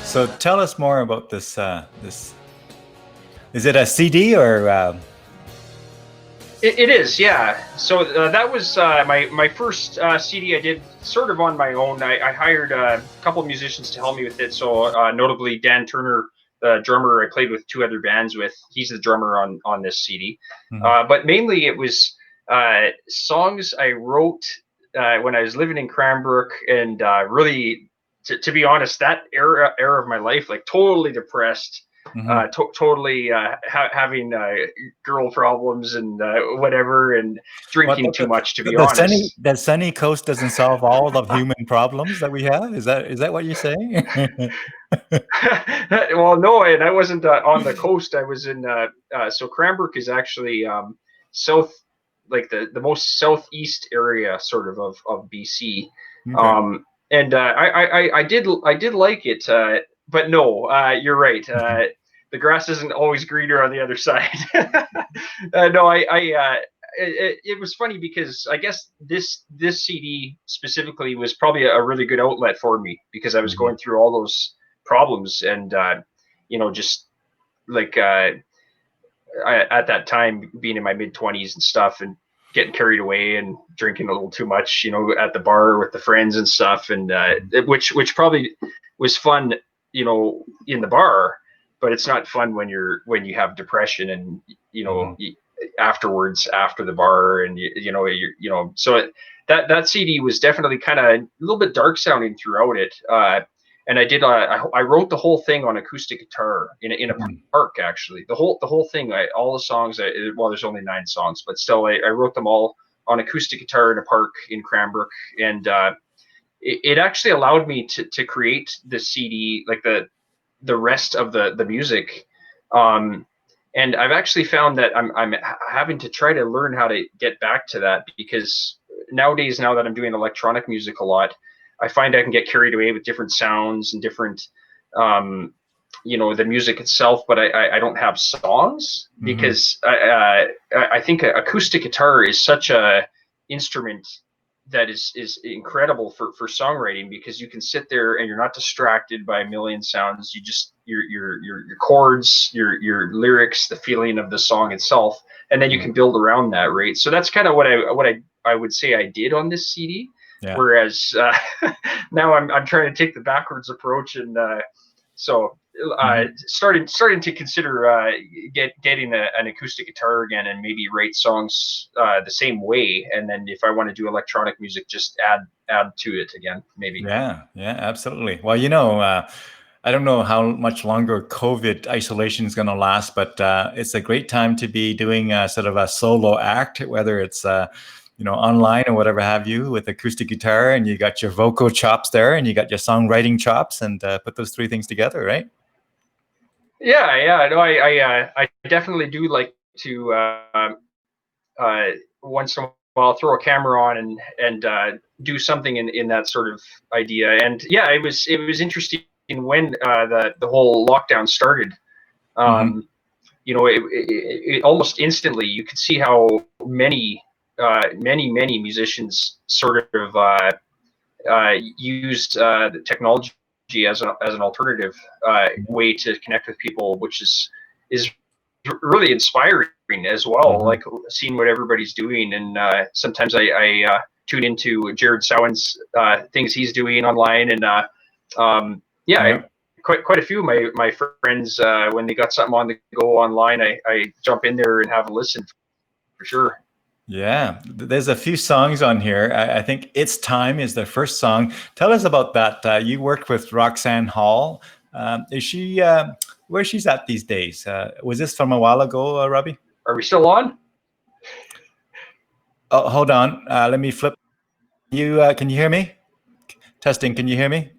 So tell us more about this. This is it a CD or? It is, yeah. So that was my first CD I did sort of on my own. I hired a couple of musicians to help me with it. So notably Dan Turner, the drummer I played with 2 other bands with. He's the drummer on this CD. But mainly it was songs I wrote when I was living in Cranbrook, and really, to be honest, that era of my life, like totally depressed. Totally having girl problems and whatever, and drinking too much, to be honest. The sunny coast doesn't solve all of human problems that we have. Is that what you're saying? Well, no, and I wasn't on the coast. I was in so Cranbrook is actually south, like the most southeast area sort of BC. Okay. And I did like it, but no, you're right. The grass isn't always greener on the other side. No, it was funny because I guess this CD specifically was probably a really good outlet for me, because I was going through all those problems, and just like at that time, being in my mid-20s and stuff, and getting carried away and drinking a little too much, at the bar with the friends and stuff, and which probably was fun, in the bar, but it's not fun when you have depression and afterwards, after the bar, and so that CD was definitely kind of a little bit dark sounding throughout it. And I wrote the whole thing on acoustic guitar in a park, actually. The whole thing, all the songs. Well, there's only 9 songs, but still, I wrote them all on acoustic guitar in a park in Cranbrook, and it actually allowed me to create the CD, like the rest of the music. And I've actually found that I'm having to try to learn how to get back to that, because nowadays, now that I'm doing electronic music a lot, I find I can get carried away with different sounds and different, the music itself, but I don't have songs, because I think acoustic guitar is such a instrument that is incredible for songwriting, because you can sit there and you're not distracted by a million sounds. You just your chords, your lyrics, the feeling of the song itself, and then you can build around that, right? So that's kind of what I would say I did on this CD. Yeah. Whereas now I'm trying to take the backwards approach, and starting to consider getting an acoustic guitar again, and maybe write songs the same way, and then if I want to do electronic music, just add to it again, maybe. Yeah, absolutely. Well, I don't know how much longer COVID isolation is going to last, but it's a great time to be doing sort of a solo act, whether it's online or whatever have you, with acoustic guitar, and you got your vocal chops there, and you got your songwriting chops, and put those 3 things together, right? Yeah. No, I definitely do like to once in a while throw a camera on and do something in that sort of idea. And yeah, it was interesting when the whole lockdown started. It almost instantly you could see how many musicians sort of used the technology as an alternative way to connect with people, which is really inspiring as well. Like seeing what everybody's doing, and sometimes I tune into Jared Sowen's things he's doing online, and quite a few of my friends, when they got something on the go online, I jump in there and have a listen, for sure. Yeah, there's a few songs on here. I think It's Time is the first song. Tell us about that. You worked with Roxanne Hall. Is she, where she's at these days? Was this from a while ago, Robby? Are we still on? Oh, hold on. Let me flip. Can you hear me? Testing, can you hear me?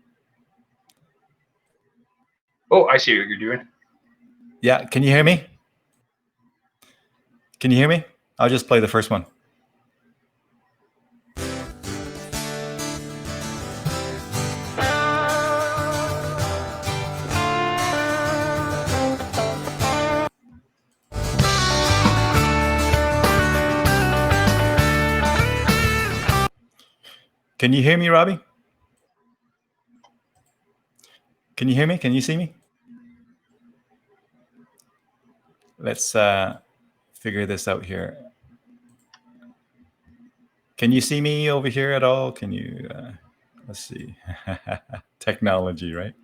Oh, I see what you're doing. Yeah, can you hear me? Can you hear me? I'll just play the first one. Can you hear me, Robby? Can you hear me? Can you see me? Let's figure this out here. Can you see me over here at all? Can you, let's see. Technology, right?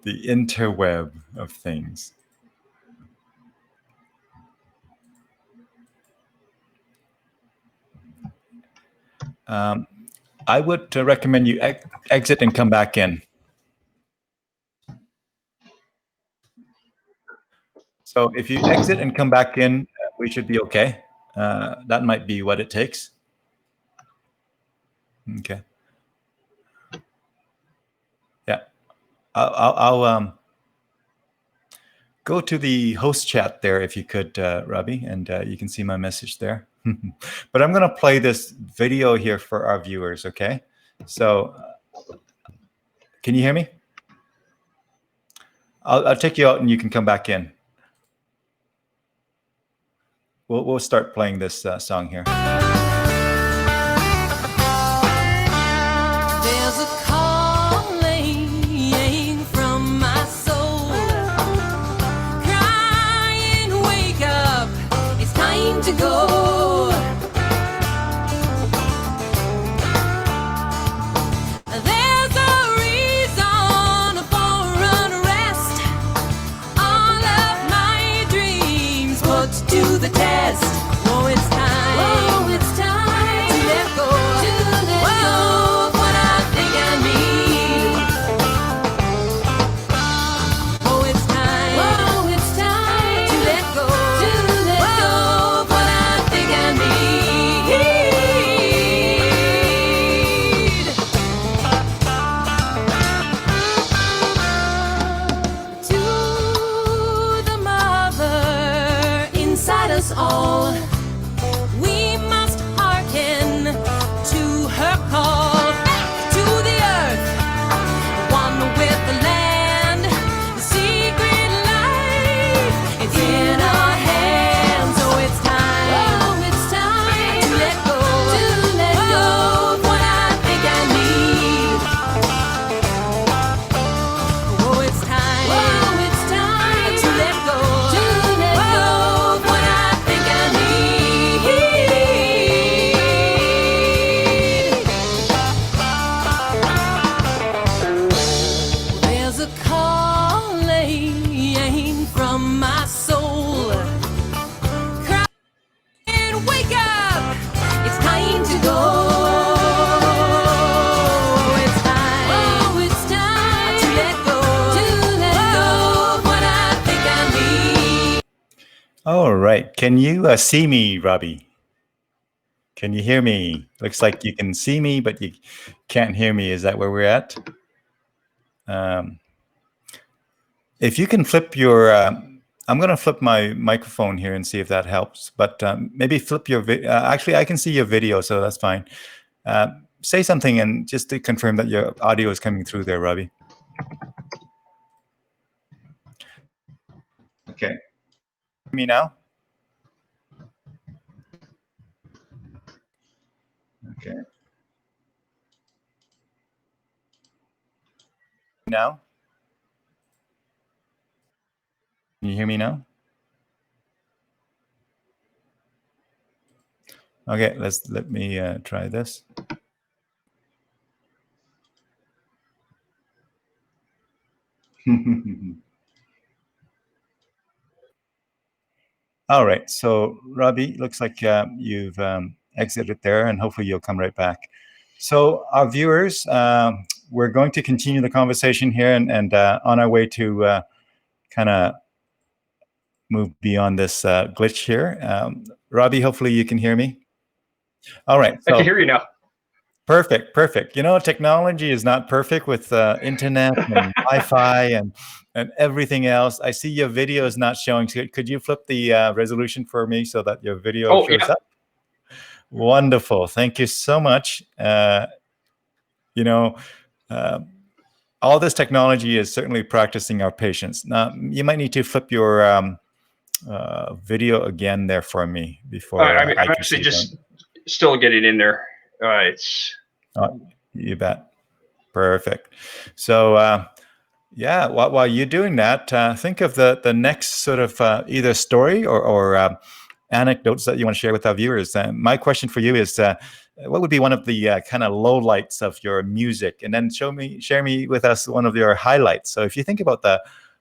The interweb of things. I would recommend you exit and come back in. So if you exit and come back in, we should be okay. That might be what it takes. Okay. Yeah. I'll go to the host chat there if you could, Robby, and you can see my message there. But I'm going to play this video here for our viewers, okay? So can you hear me? I'll take you out and you can come back in. We'll start playing this song here. There's a calling from my soul, crying, wake up, it's time to go. There's a reason for unrest, all of my dreams put to the test. Oh, it's time. Oh, it's time to let go. To let go of what I think I need. Oh, it's time. Oh, it's time to let go. To let go of what I think I need. To the mother inside us all, we must hearken to her call. Back to the earth, one with the land. The secret life, it's in our hands. Oh, it's time. Oh, it's time to let go. To let go of what I think I need. Oh, it's time. Oh, it's time to let go. To let go of what I think I need. There's a calling from my soul, crying, wake up, it's time to go. It's time. Oh, it's time to let go. To let go of what I think I need. All right. Can you see me, Robby? Can you hear me? Looks like you can see me, but you can't hear me. Is that where we're at? If you can flip your, I'm going to flip my microphone here and see if that helps. But maybe flip your video. Actually, I can see your video, so that's fine. Say something and just to confirm that your audio is coming through there, Robby. Okay. Hear me now? Okay. Now? Can you hear me now? Okay, let me try this. All right, so Robby, looks like you've exited there, and hopefully you'll come right back. So our viewers, we're going to continue the conversation here, and on our way to kind of move beyond this glitch here. Robby, hopefully you can hear me. All right, I can hear you now. Perfect, perfect. You know, technology is not perfect with internet and Wi-Fi and everything else. I see your video is not showing. So could you flip the resolution for me so that your video shows up? Wonderful. Thank you so much. You know, all this technology is certainly practicing our patience. Now, you might need to flip your video again there for me before. I'm actually just still getting in there. It's you bet. Perfect. So Yeah, while you're doing that, think of the next sort of either story or anecdotes that you want to share with our viewers. My question for you is, what would be one of the kind of lowlights of your music, and then share me with us one of your highlights. So if you think about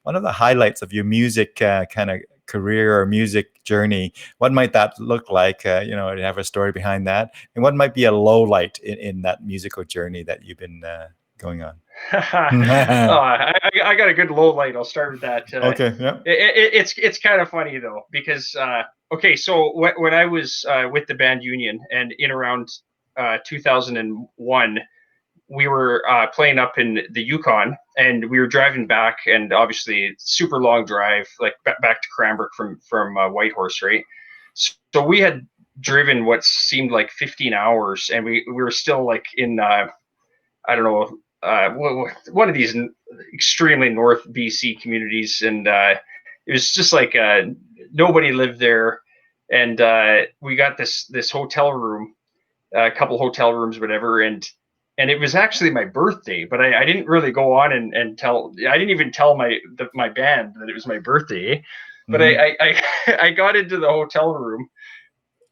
one of the highlights of your music kind of career or music journey, what might that look like? You have a story behind that, and what might be a low light in that musical journey that you've been going on. I got a good low light. I'll start with that. Okay, yeah. It's kind of funny though, because okay, so when I was with the band Union, and in around 2001, we were playing up in the Yukon, and we were driving back, and obviously super long drive, like back to Cranbrook from Whitehorse, right? So we had driven what seemed like 15 hours, and we were still like in I don't know, one of these extremely North BC communities, and it was just like nobody lived there, and we got this hotel room, a couple hotel rooms, whatever, and it was actually my birthday, but I didn't really go on and tell. I didn't even tell my band that it was my birthday, but I got into the hotel room,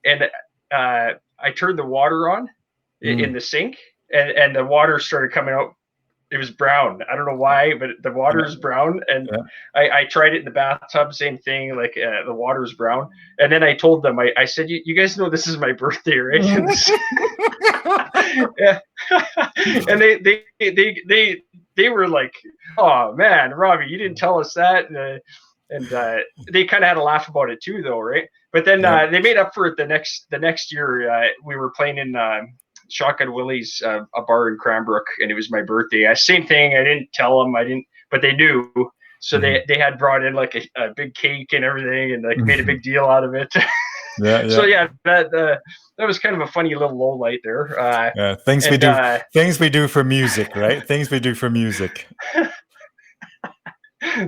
and I turned the water on in the sink, and the water started coming out. It was brown. I don't know why, but the water is brown. And I tried it in the bathtub, same thing, like the water is brown. And then I told them, I said, you guys know this is my birthday, right? Yeah. And they were like, oh man, Robbie, you didn't tell us that. And they kind of had a laugh about it too, though, right? But then they made up for it the next year. We were playing in Shotgun Willie's, a bar in Cranbrook, and it was my birthday. Same thing. I didn't tell them. But they knew. So they had brought in like a big cake and everything, and like made a big deal out of it. Yeah. So yeah, that was kind of a funny little low light there. Things we do for music, right? Things we do for music.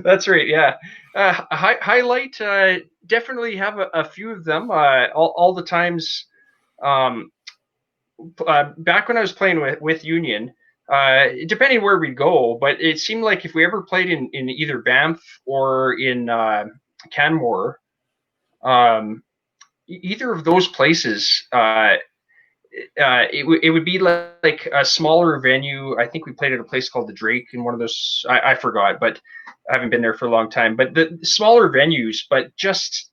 That's right. Yeah. Highlight. Definitely have a few of them. All the times. Back when I was playing with Union, depending where we'd go, but it seemed like if we ever played in either Banff or in Canmore, either of those places, it would be like a smaller venue. I think we played at a place called the Drake in one of those. I forgot, but I haven't been there for a long time. But the smaller venues, but just,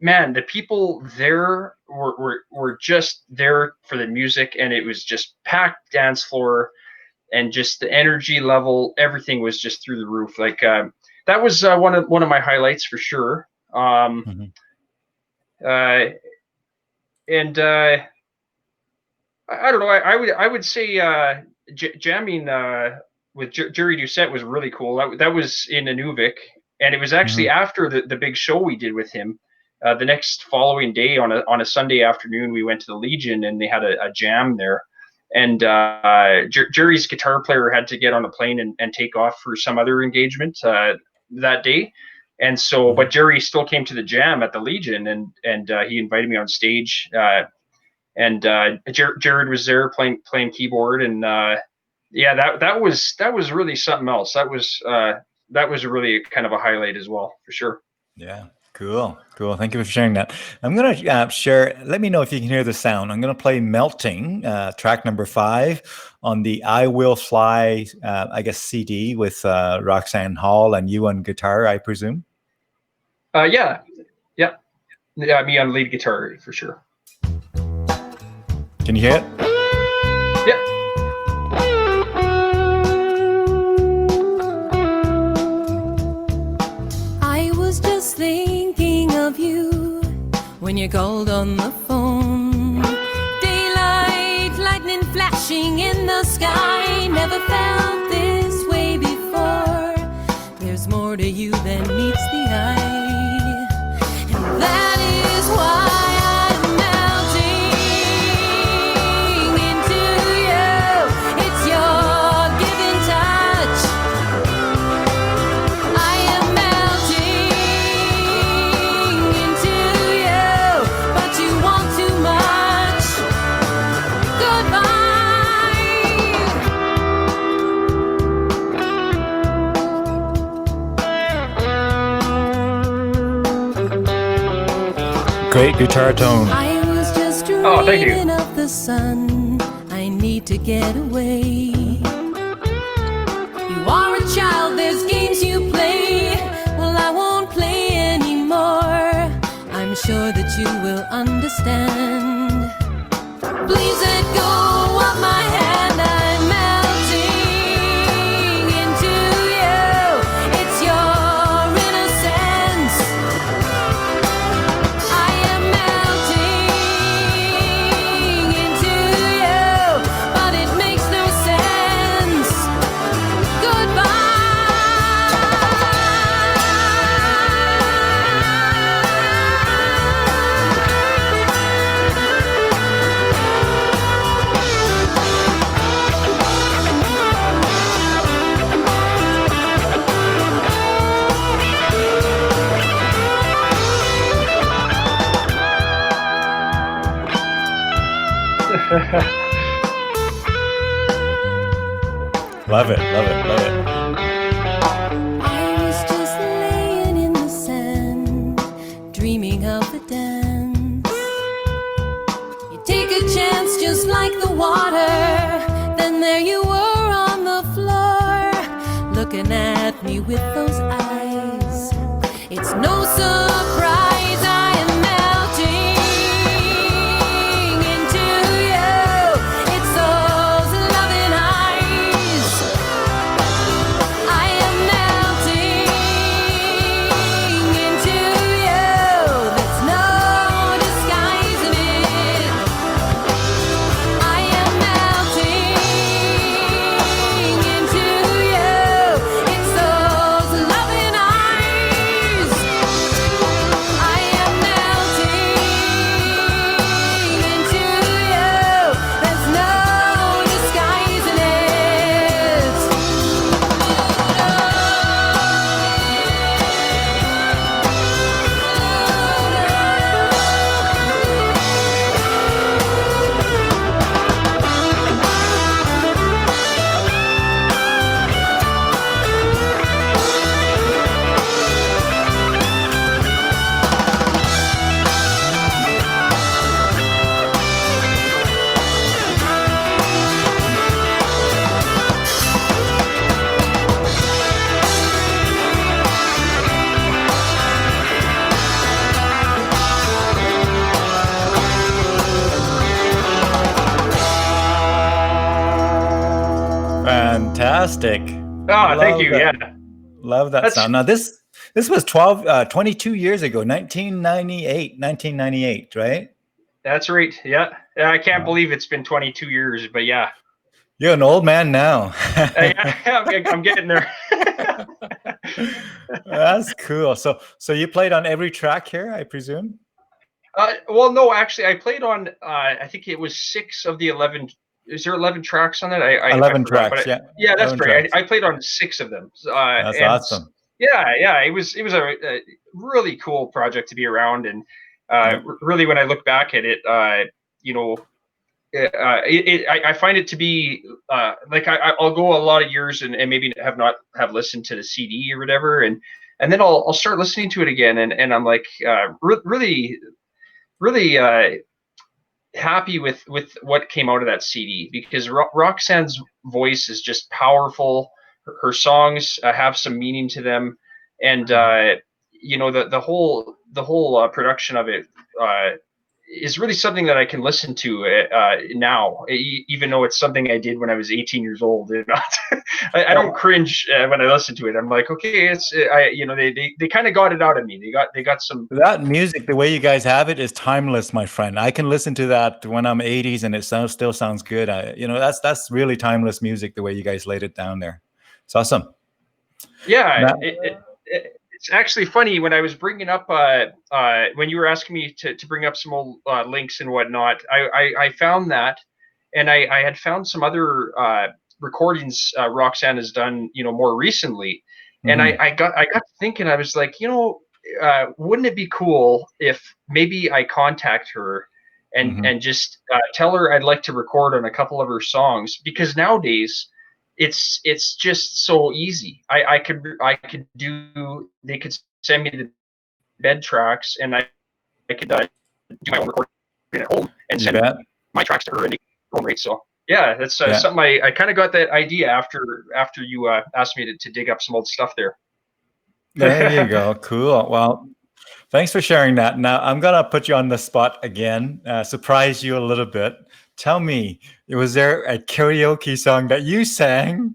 man, the people there were just there for the music, and it was just packed dance floor, and just the energy level, everything was just through the roof. Like that was one of my highlights for sure. And I don't know. I would say jamming with Jerry Doucette was really cool. That was in Inuvik, and it was actually after the big show we did with him. The next following day, on a Sunday afternoon, we went to the Legion, and they had a jam there. And Jerry's guitar player had to get on a plane and take off for some other engagement that day. And so, but Jerry still came to the jam at the Legion, and he invited me on stage. And Jared was there playing keyboard, and that was really something else. That was really kind of a highlight as well, for sure. Yeah. Cool. Thank you for sharing that. I'm going to share, let me know if you can hear the sound. I'm going to play Melting, track number 5 on the I Will Fly, CD with Roxanne Hall and you on guitar, I presume? Yeah, me on lead guitar, for sure. Can you hear it? Yeah. I was just thinking of you when you called on the phone. Daylight, lightning flashing in the sky. Never felt this way before. There's more to you than meets the eye, and that is why Great guitar tone. I was just Oh, thank you. dreaming of the sun. I need to get away. You are a child, there's games you play. Well, I won't play anymore. I'm sure that you will understand. Please let go of my hand. I'm melting into you. It's your innocence. I am melting into you, but it makes no sense. Love it, love it, love it. I was just laying in the sand, dreaming of the dance. You take a chance just like the water, then there you were on the floor, looking at me with those eyes. It's no surprise I am melting into you. It's those loving eyes. I am melting into you. There's no disguising it. I am melting into you. It's those loving eyes. I am melting into you. There's no disguising it. Fantastic. Ah, thank Love you. that. Yeah. Love that That's- sound. Now this was 22 years ago, 1998, right? That's right. Yeah. I can't Wow. believe it's been 22 years, but yeah. You're an old man now. I'm getting there. That's cool. So you played on every track here, I presume? Well, no, actually, I played on. I think it was 6 of the 11. Is there 11 tracks on it? I 11 forgot, tracks, yeah. yeah, that's 11 great. tracks. I played on 6 of them. That's and awesome. yeah, it was a really cool project to be around, and Yeah. really, when I look back at it, you know, I find it to be like I'll go a lot of years and maybe have listened to the CD or whatever, and then I'll start listening to it again, and I'm like really happy with what came out of that CD, because Roxanne's voice is just powerful. Her songs have some meaning to them, and you know, the whole production of it is really something that I can listen to now, even though it's something I did when I was 18 years old. You know? I don't cringe when I listen to it. I'm like, okay, it's you know, they kind of got it out of me. They got some. That music, the way you guys have it, is timeless, my friend. I can listen to that when I'm 80s and it still sounds good. You know, that's really timeless music, the way you guys laid it down there. It's awesome. Yeah, Now- it's actually funny when I was bringing up when you were asking me to bring up some old links and whatnot. I found that, and I had found some other recordings Roxanne has done, you know, more recently, and I got thinking. I was like, you know, wouldn't it be cool if maybe I contact her and just tell her I'd like to record on a couple of her songs, because nowadays it's just so easy. I could do. They could send me the bed tracks, and I could do my own recording at home and You send bet. my tracks to her and they go right. So yeah, that's Yeah. something I kind of got that idea after you asked me to dig up some old stuff there. There you go. Cool. Well, thanks for sharing that. Now I'm gonna put you on the spot again, surprise you a little bit. Tell me, was there a karaoke song that you sang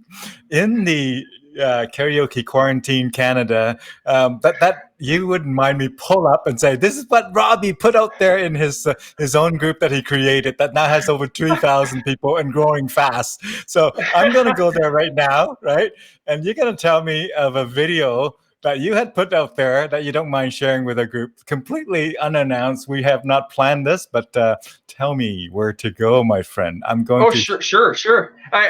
in the karaoke quarantine Canada that you wouldn't mind me pull up and say, this is what Robby put out there in his own group that he created that now has over 3,000 people and growing fast. So I'm going to go there right now, right? And you're going to tell me of a video that you had put out there that you don't mind sharing with a group, completely unannounced. We have not planned this, but tell me where to go, my friend. I'm going Oh, to. sure.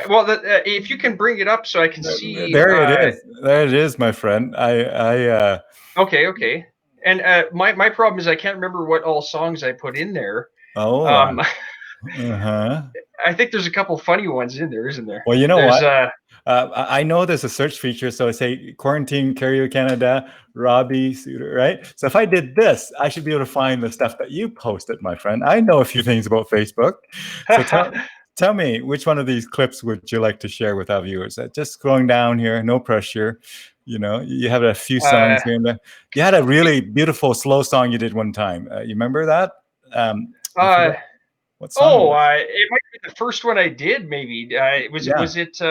Well, if you can bring it up so I can see. There it is. There it is, my friend. Okay. And my problem is I can't remember what all songs I put in there. Oh. I think there's a couple funny ones in there, isn't there? Well, you know what? I know there's a search feature, so I say quarantine karaoke Canada, Robby Suter, right? So if I did this, I should be able to find the stuff that you posted, my friend. I know a few things about Facebook. So tell me, which one of these clips would you like to share with our viewers? Just scrolling down here, no pressure. You know, you have a few songs here and there. You had a really beautiful slow song you did one time. You remember that? What song? It might be the first one I did. Maybe was it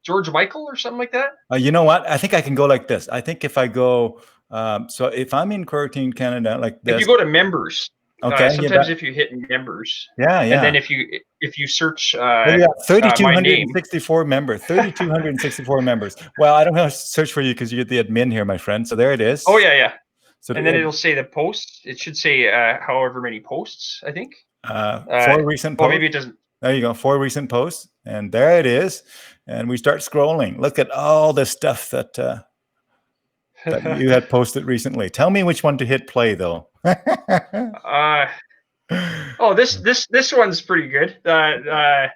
George Michael or something like that? You know what? I think I can go like this. I think if I go, so if I'm in quarantine Canada like this, if you go to members, okay. Sometimes if you hit members, yeah, and then if you search, 3,264 members, 3,264 members. Well, I don't have to search for you because you're the admin here, my friend. So there it is. Oh yeah. So and then it'll say the posts. It should say however many posts, I think. 4 recent posts. Well, maybe it doesn't. There you go, 4 recent posts, and there it is. And we start scrolling. Look at all the stuff that that you had posted recently. Tell me which one to hit play, though. This one's pretty good. The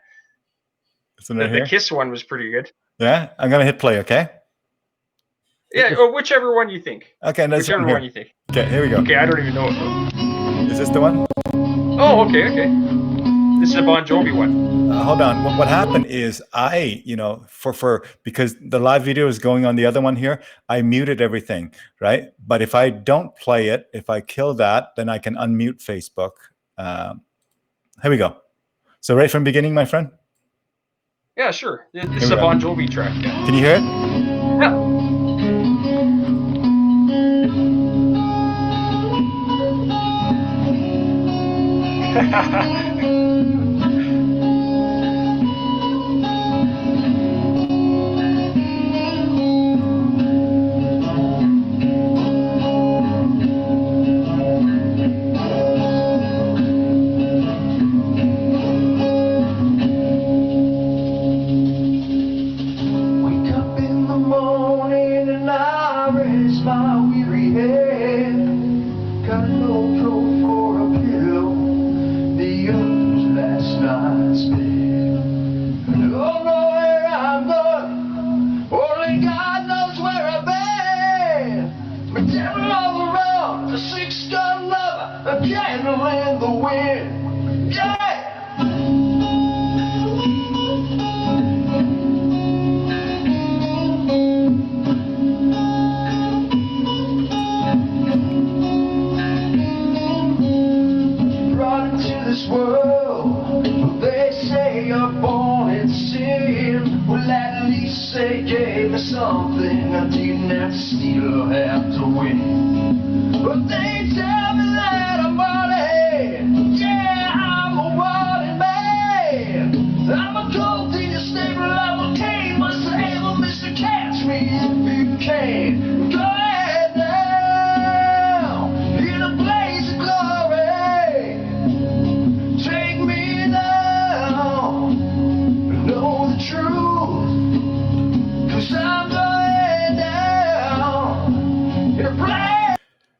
Kiss one was pretty good. Yeah, I'm gonna hit play. Okay. Yeah, or whichever one you think. Okay, whichever one you think. Okay, here we go. Okay, I don't even know it. Is this the one? Oh, okay. This is a Bon Jovi one. Hold on. What happened is because the live video is going on the other one here, I muted everything, right? But if I don't play it, if I kill that, then I can unmute Facebook. Here we go. So right from the beginning, my friend? Yeah, sure. This is a Bon Jovi track. Yeah. Can you hear it? Yeah.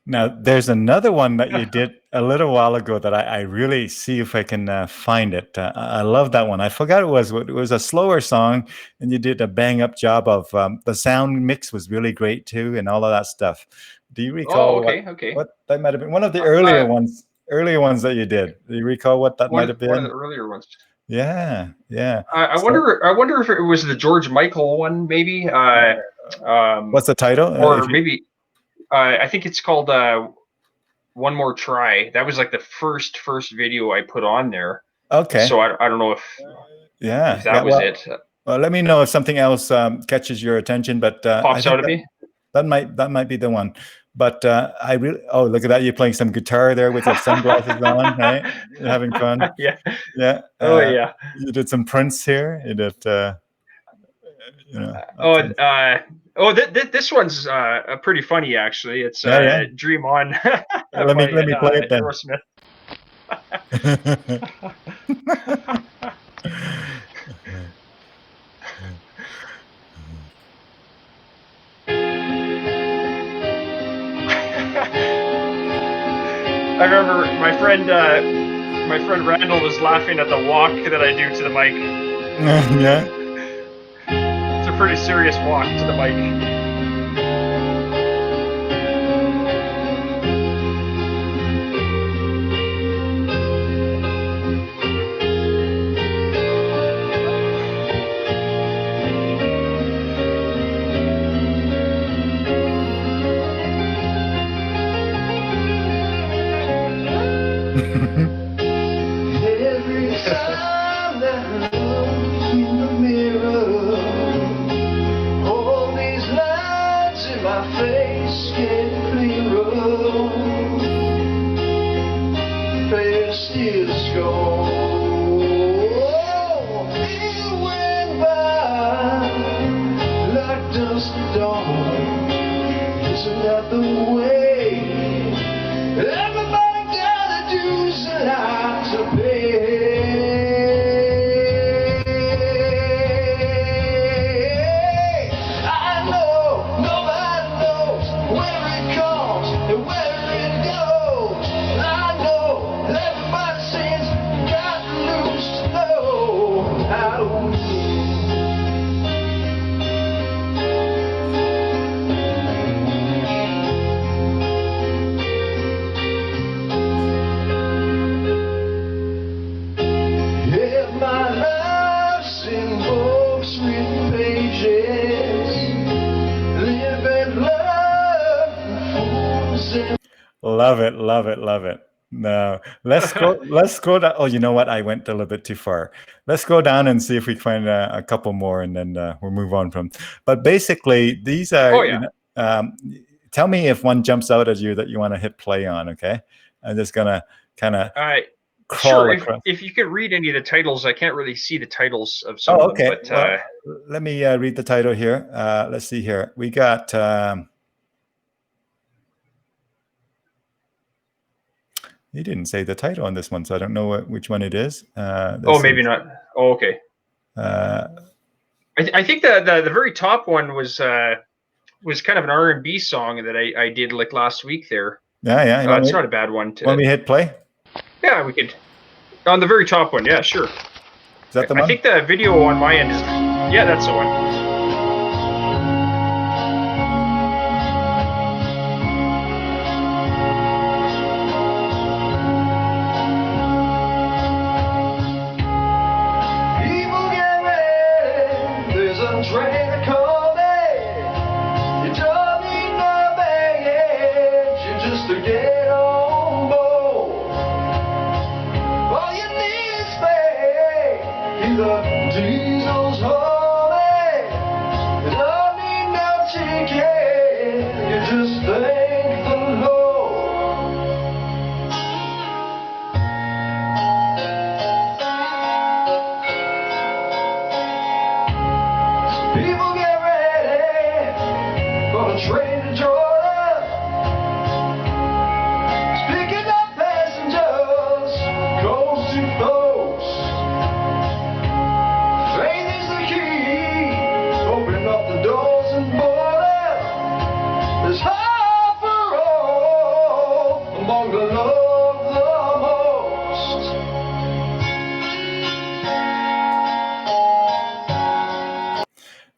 Now, there's another one that you did a little while ago that I really see if I can find it. I love that one. I forgot it was a slower song, and you did a bang up job of the sound mix was really great too, and all of that stuff. Do you recall? Oh, okay. What that might have been one of the earlier ones? earlier ones that you did. Do you recall what that might have One of been? the earlier ones. Yeah. I So, wonder if it was the George Michael one, maybe. what's the title? Or maybe I think it's called One More Try. That was like the first video I put on there. Okay. So I don't know if that was it. Well, let me know if something else catches your attention. But Pops out at me. That might be the one. But I really, look at that! You're playing some guitar there with your sunglasses on, right? You're having fun. Yeah. Oh yeah. You did some Prince here. You did, This one's pretty funny actually. It's Dream On. Let me play it then. Aerosmith. I remember my friend Randall was laughing at the walk that I do to the mic. Yeah. It's a pretty serious walk to the mic. Every time that I look in the mirror, all these lines in my face get clearer. Face still gone. It went by like dust at dawn. Isn't that the way? Everybody got a dues that I to pay. I know nobody knows where it comes and where it goes. I know everybody sings got loose to know how to win. Love it. No, let's go down. Oh, you know what? I went a little bit too far. Let's go down and see if we can find a couple more, and then we'll move on from. But basically, these are. Tell me if one jumps out at you that you want to hit play on. Okay, I'm just gonna kind of. Sure. If you could read any of the titles, I can't really see the titles of some of them. But well, let me read the title here. Let's see here. We got. He didn't say the title on this one, so I don't know which one it is. Maybe not. Oh, okay. I think the very top one was kind of an R&B song that I did like last week there. Yeah. It's not a bad one. When we hit play? Yeah, we could. On the very top one, yeah, sure. Is that the one? I think the video on my end is. Yeah, that's the one.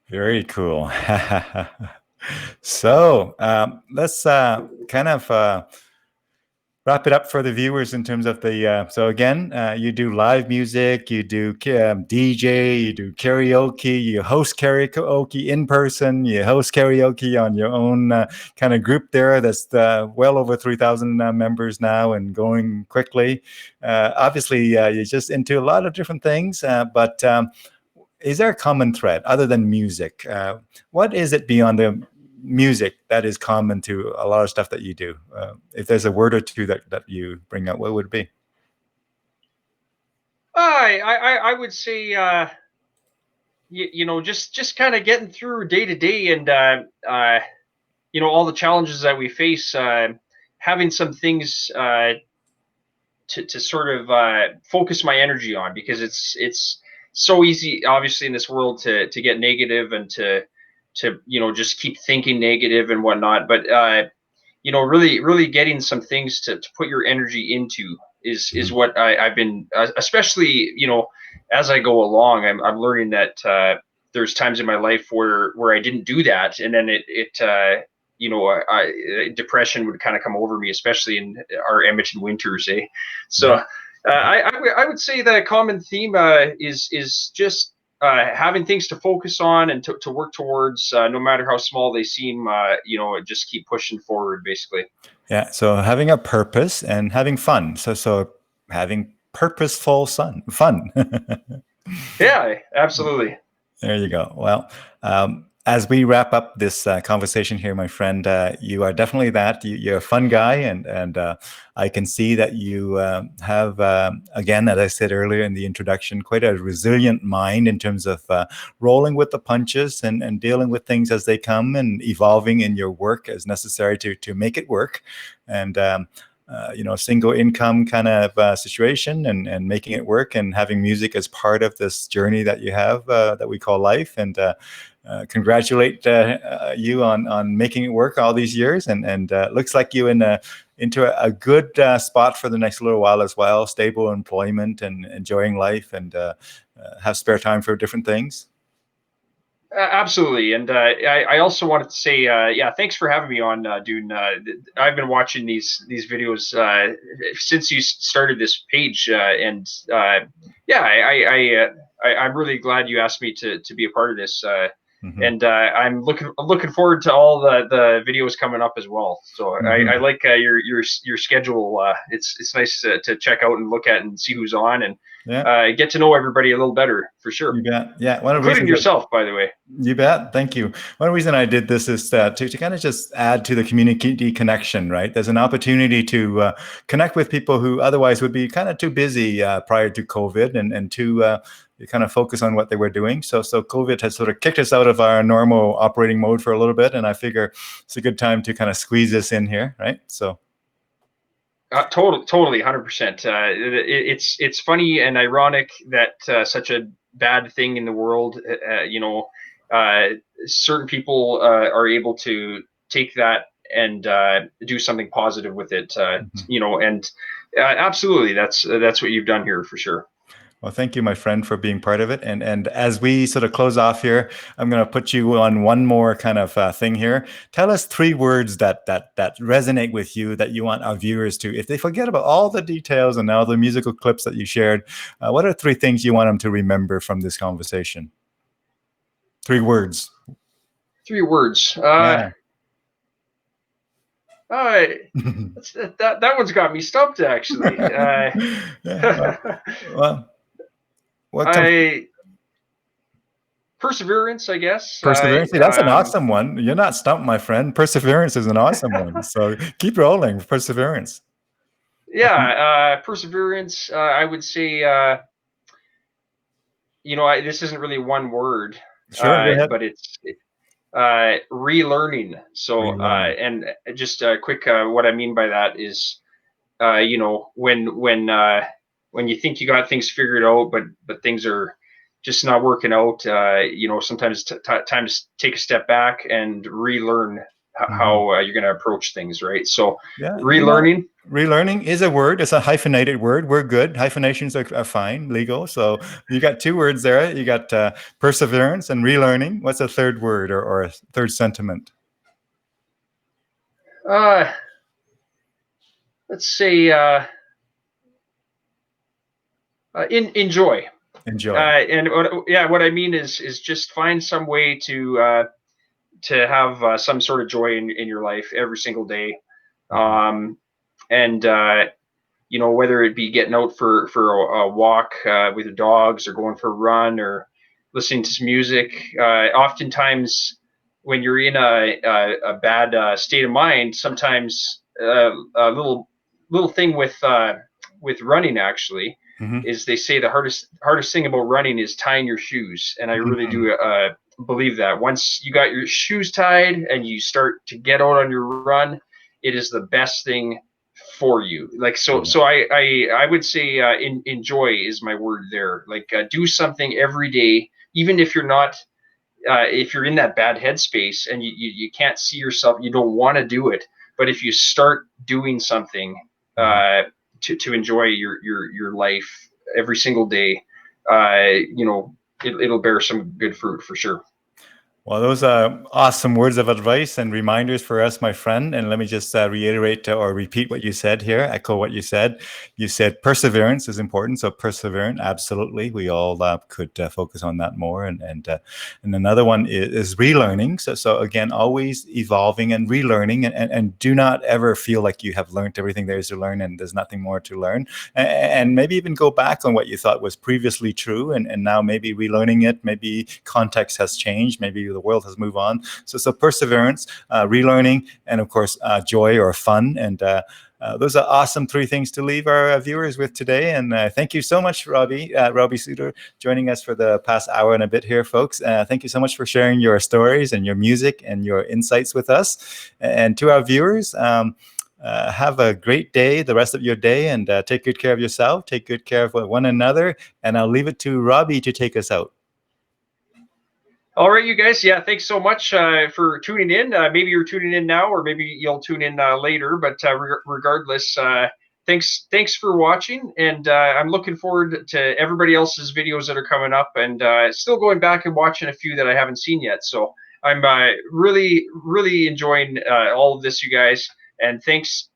Very cool. So let's kind of wrap it up for the viewers in terms of the so again, you do live music, you do DJ, you do karaoke, you host karaoke in person, you host karaoke on your own kind of group there that's well over 3,000 members now and going quickly. Obviously you're just into a lot of different things, but is there a common thread other than music? What is it beyond the music that is common to a lot of stuff that you do? If there's a word or two that you bring up, what would it be? I would say just kind of getting through day to day, and all the challenges that we face, having some things to sort of focus my energy on, because it's so easy, obviously, in this world to get negative and to just keep thinking negative and whatnot. But really getting some things to put your energy into is what I've been, especially as I go along. I'm learning that there's times in my life where I didn't do that, and then depression would kind of come over me, especially in our Edmonton winters, eh? So I would say the common theme is just having things to focus on and to work towards, no matter how small they seem. Just keep pushing forward, basically. Yeah. So having a purpose and having fun. So having purposeful fun. Yeah, absolutely. There you go. Well, as we wrap up this conversation here, my friend, you are definitely that. You're a fun guy, and I can see that you have, again, as I said earlier in the introduction, quite a resilient mind in terms of rolling with the punches and dealing with things as they come and evolving in your work as necessary to make it work. And single income kind of situation and making it work and having music as part of this journey that you have that we call life. And congratulate you on making it work all these years, and looks like you into a good spot for the next little while as well, stable employment and enjoying life, and have spare time for different things. Absolutely. And I also wanted to say, thanks for having me on, Dune. I've been watching these videos since you started this page, and I'm really glad you asked me to be a part of this. And I'm looking forward to all the videos coming up as well. So I like your schedule. It's nice to check out and look at and see who's on, and get to know everybody a little better, for sure. You bet. Yeah, including yourself, by the way. You bet. Thank you. One reason I did this is to kind of just add to the community connection, right? There's an opportunity to connect with people who otherwise would be kind of too busy prior to COVID and to kind of focus on what they were doing. So COVID has sort of kicked us out of our normal operating mode for a little bit, and I figure it's a good time to kind of squeeze this in here, right? So. Totally, 100%. It's funny and ironic that such a bad thing in the world, certain people are able to take that and do something positive with it. And absolutely, that's what you've done here, for sure. Well, thank you, my friend, for being part of it. And as we sort of close off here, I'm going to put you on one more kind of thing here. Tell us 3 words that resonate with you, that you want our viewers to, if they forget about all the details and all the musical clips that you shared, what are 3 things you want them to remember from this conversation? 3 words. 3 words. Yeah. That one's got me stumped, actually. Perseverance, I guess. Perseverance. That's an awesome one. You're not stumped, my friend. Perseverance is an awesome one. So keep rolling. Perseverance. Yeah, perseverance. I would say, this isn't really one word, sure, but it's relearning. So, and just quick, what I mean by that is, when you think you got things figured out, but things are just not working out, sometimes time to take a step back and relearn how you're going to approach things, right? So relearning. Relearning is a word. It's a hyphenated word. We're good. Hyphenations are fine, legal. So you got 2 words there. You got perseverance and relearning. What's a 3rd word or a 3rd sentiment? let's say enjoy. Enjoy. And what I mean is just find some way to have some sort of joy in your life every single day. And whether it be getting out for a walk with your dogs, or going for a run, or listening to some music. Oftentimes, when you're in a bad state of mind, sometimes a little thing with running actually is they say the hardest thing about running is tying your shoes, and I really do believe that. Once you got your shoes tied and you start to get out on your run, it is the best thing for you. Like so I would say enjoy is my word there. Like do something every day, even if you're not if you're in that bad headspace and you can't see yourself, you don't want to do it, but if you start doing something to enjoy your life every single day, it'll bear some good fruit for sure. Well, those are awesome words of advice and reminders for us, my friend. And let me just reiterate or repeat what you said here, echo what you said. You said perseverance is important. So perseverant, absolutely. We all could focus on that more. And another one is relearning. So again, always evolving and relearning, and do not ever feel like you have learned everything there is to learn and there's nothing more to learn. And maybe even go back on what you thought was previously true, and now maybe relearning it. Maybe context has changed. Maybe the world has moved on. So perseverance, relearning, and of course joy or fun. And those are awesome 3 things to leave our viewers with today. And thank you so much, Robby Suter, joining us for the past hour and a bit here, folks. Thank you so much for sharing your stories and your music and your insights with us. And to our viewers, have a great day, the rest of your day, and take good care of yourself, take good care of one another. And I'll leave it to Robby to take us out. All right, you guys. Yeah, thanks so much for tuning in. Maybe you're tuning in now, or maybe you'll tune in later. But regardless, thanks for watching, and I'm looking forward to everybody else's videos that are coming up, and still going back and watching a few that I haven't seen yet. So I'm really enjoying all of this, you guys. And thanks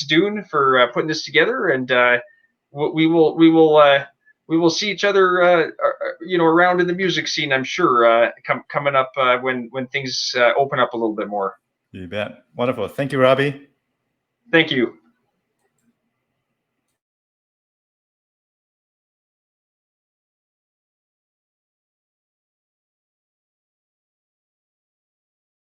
Dune for putting this together. And we will see each other, around in the music scene, I'm sure, coming up when things open up a little bit more. You bet. Wonderful. Thank you, Robby. Thank you.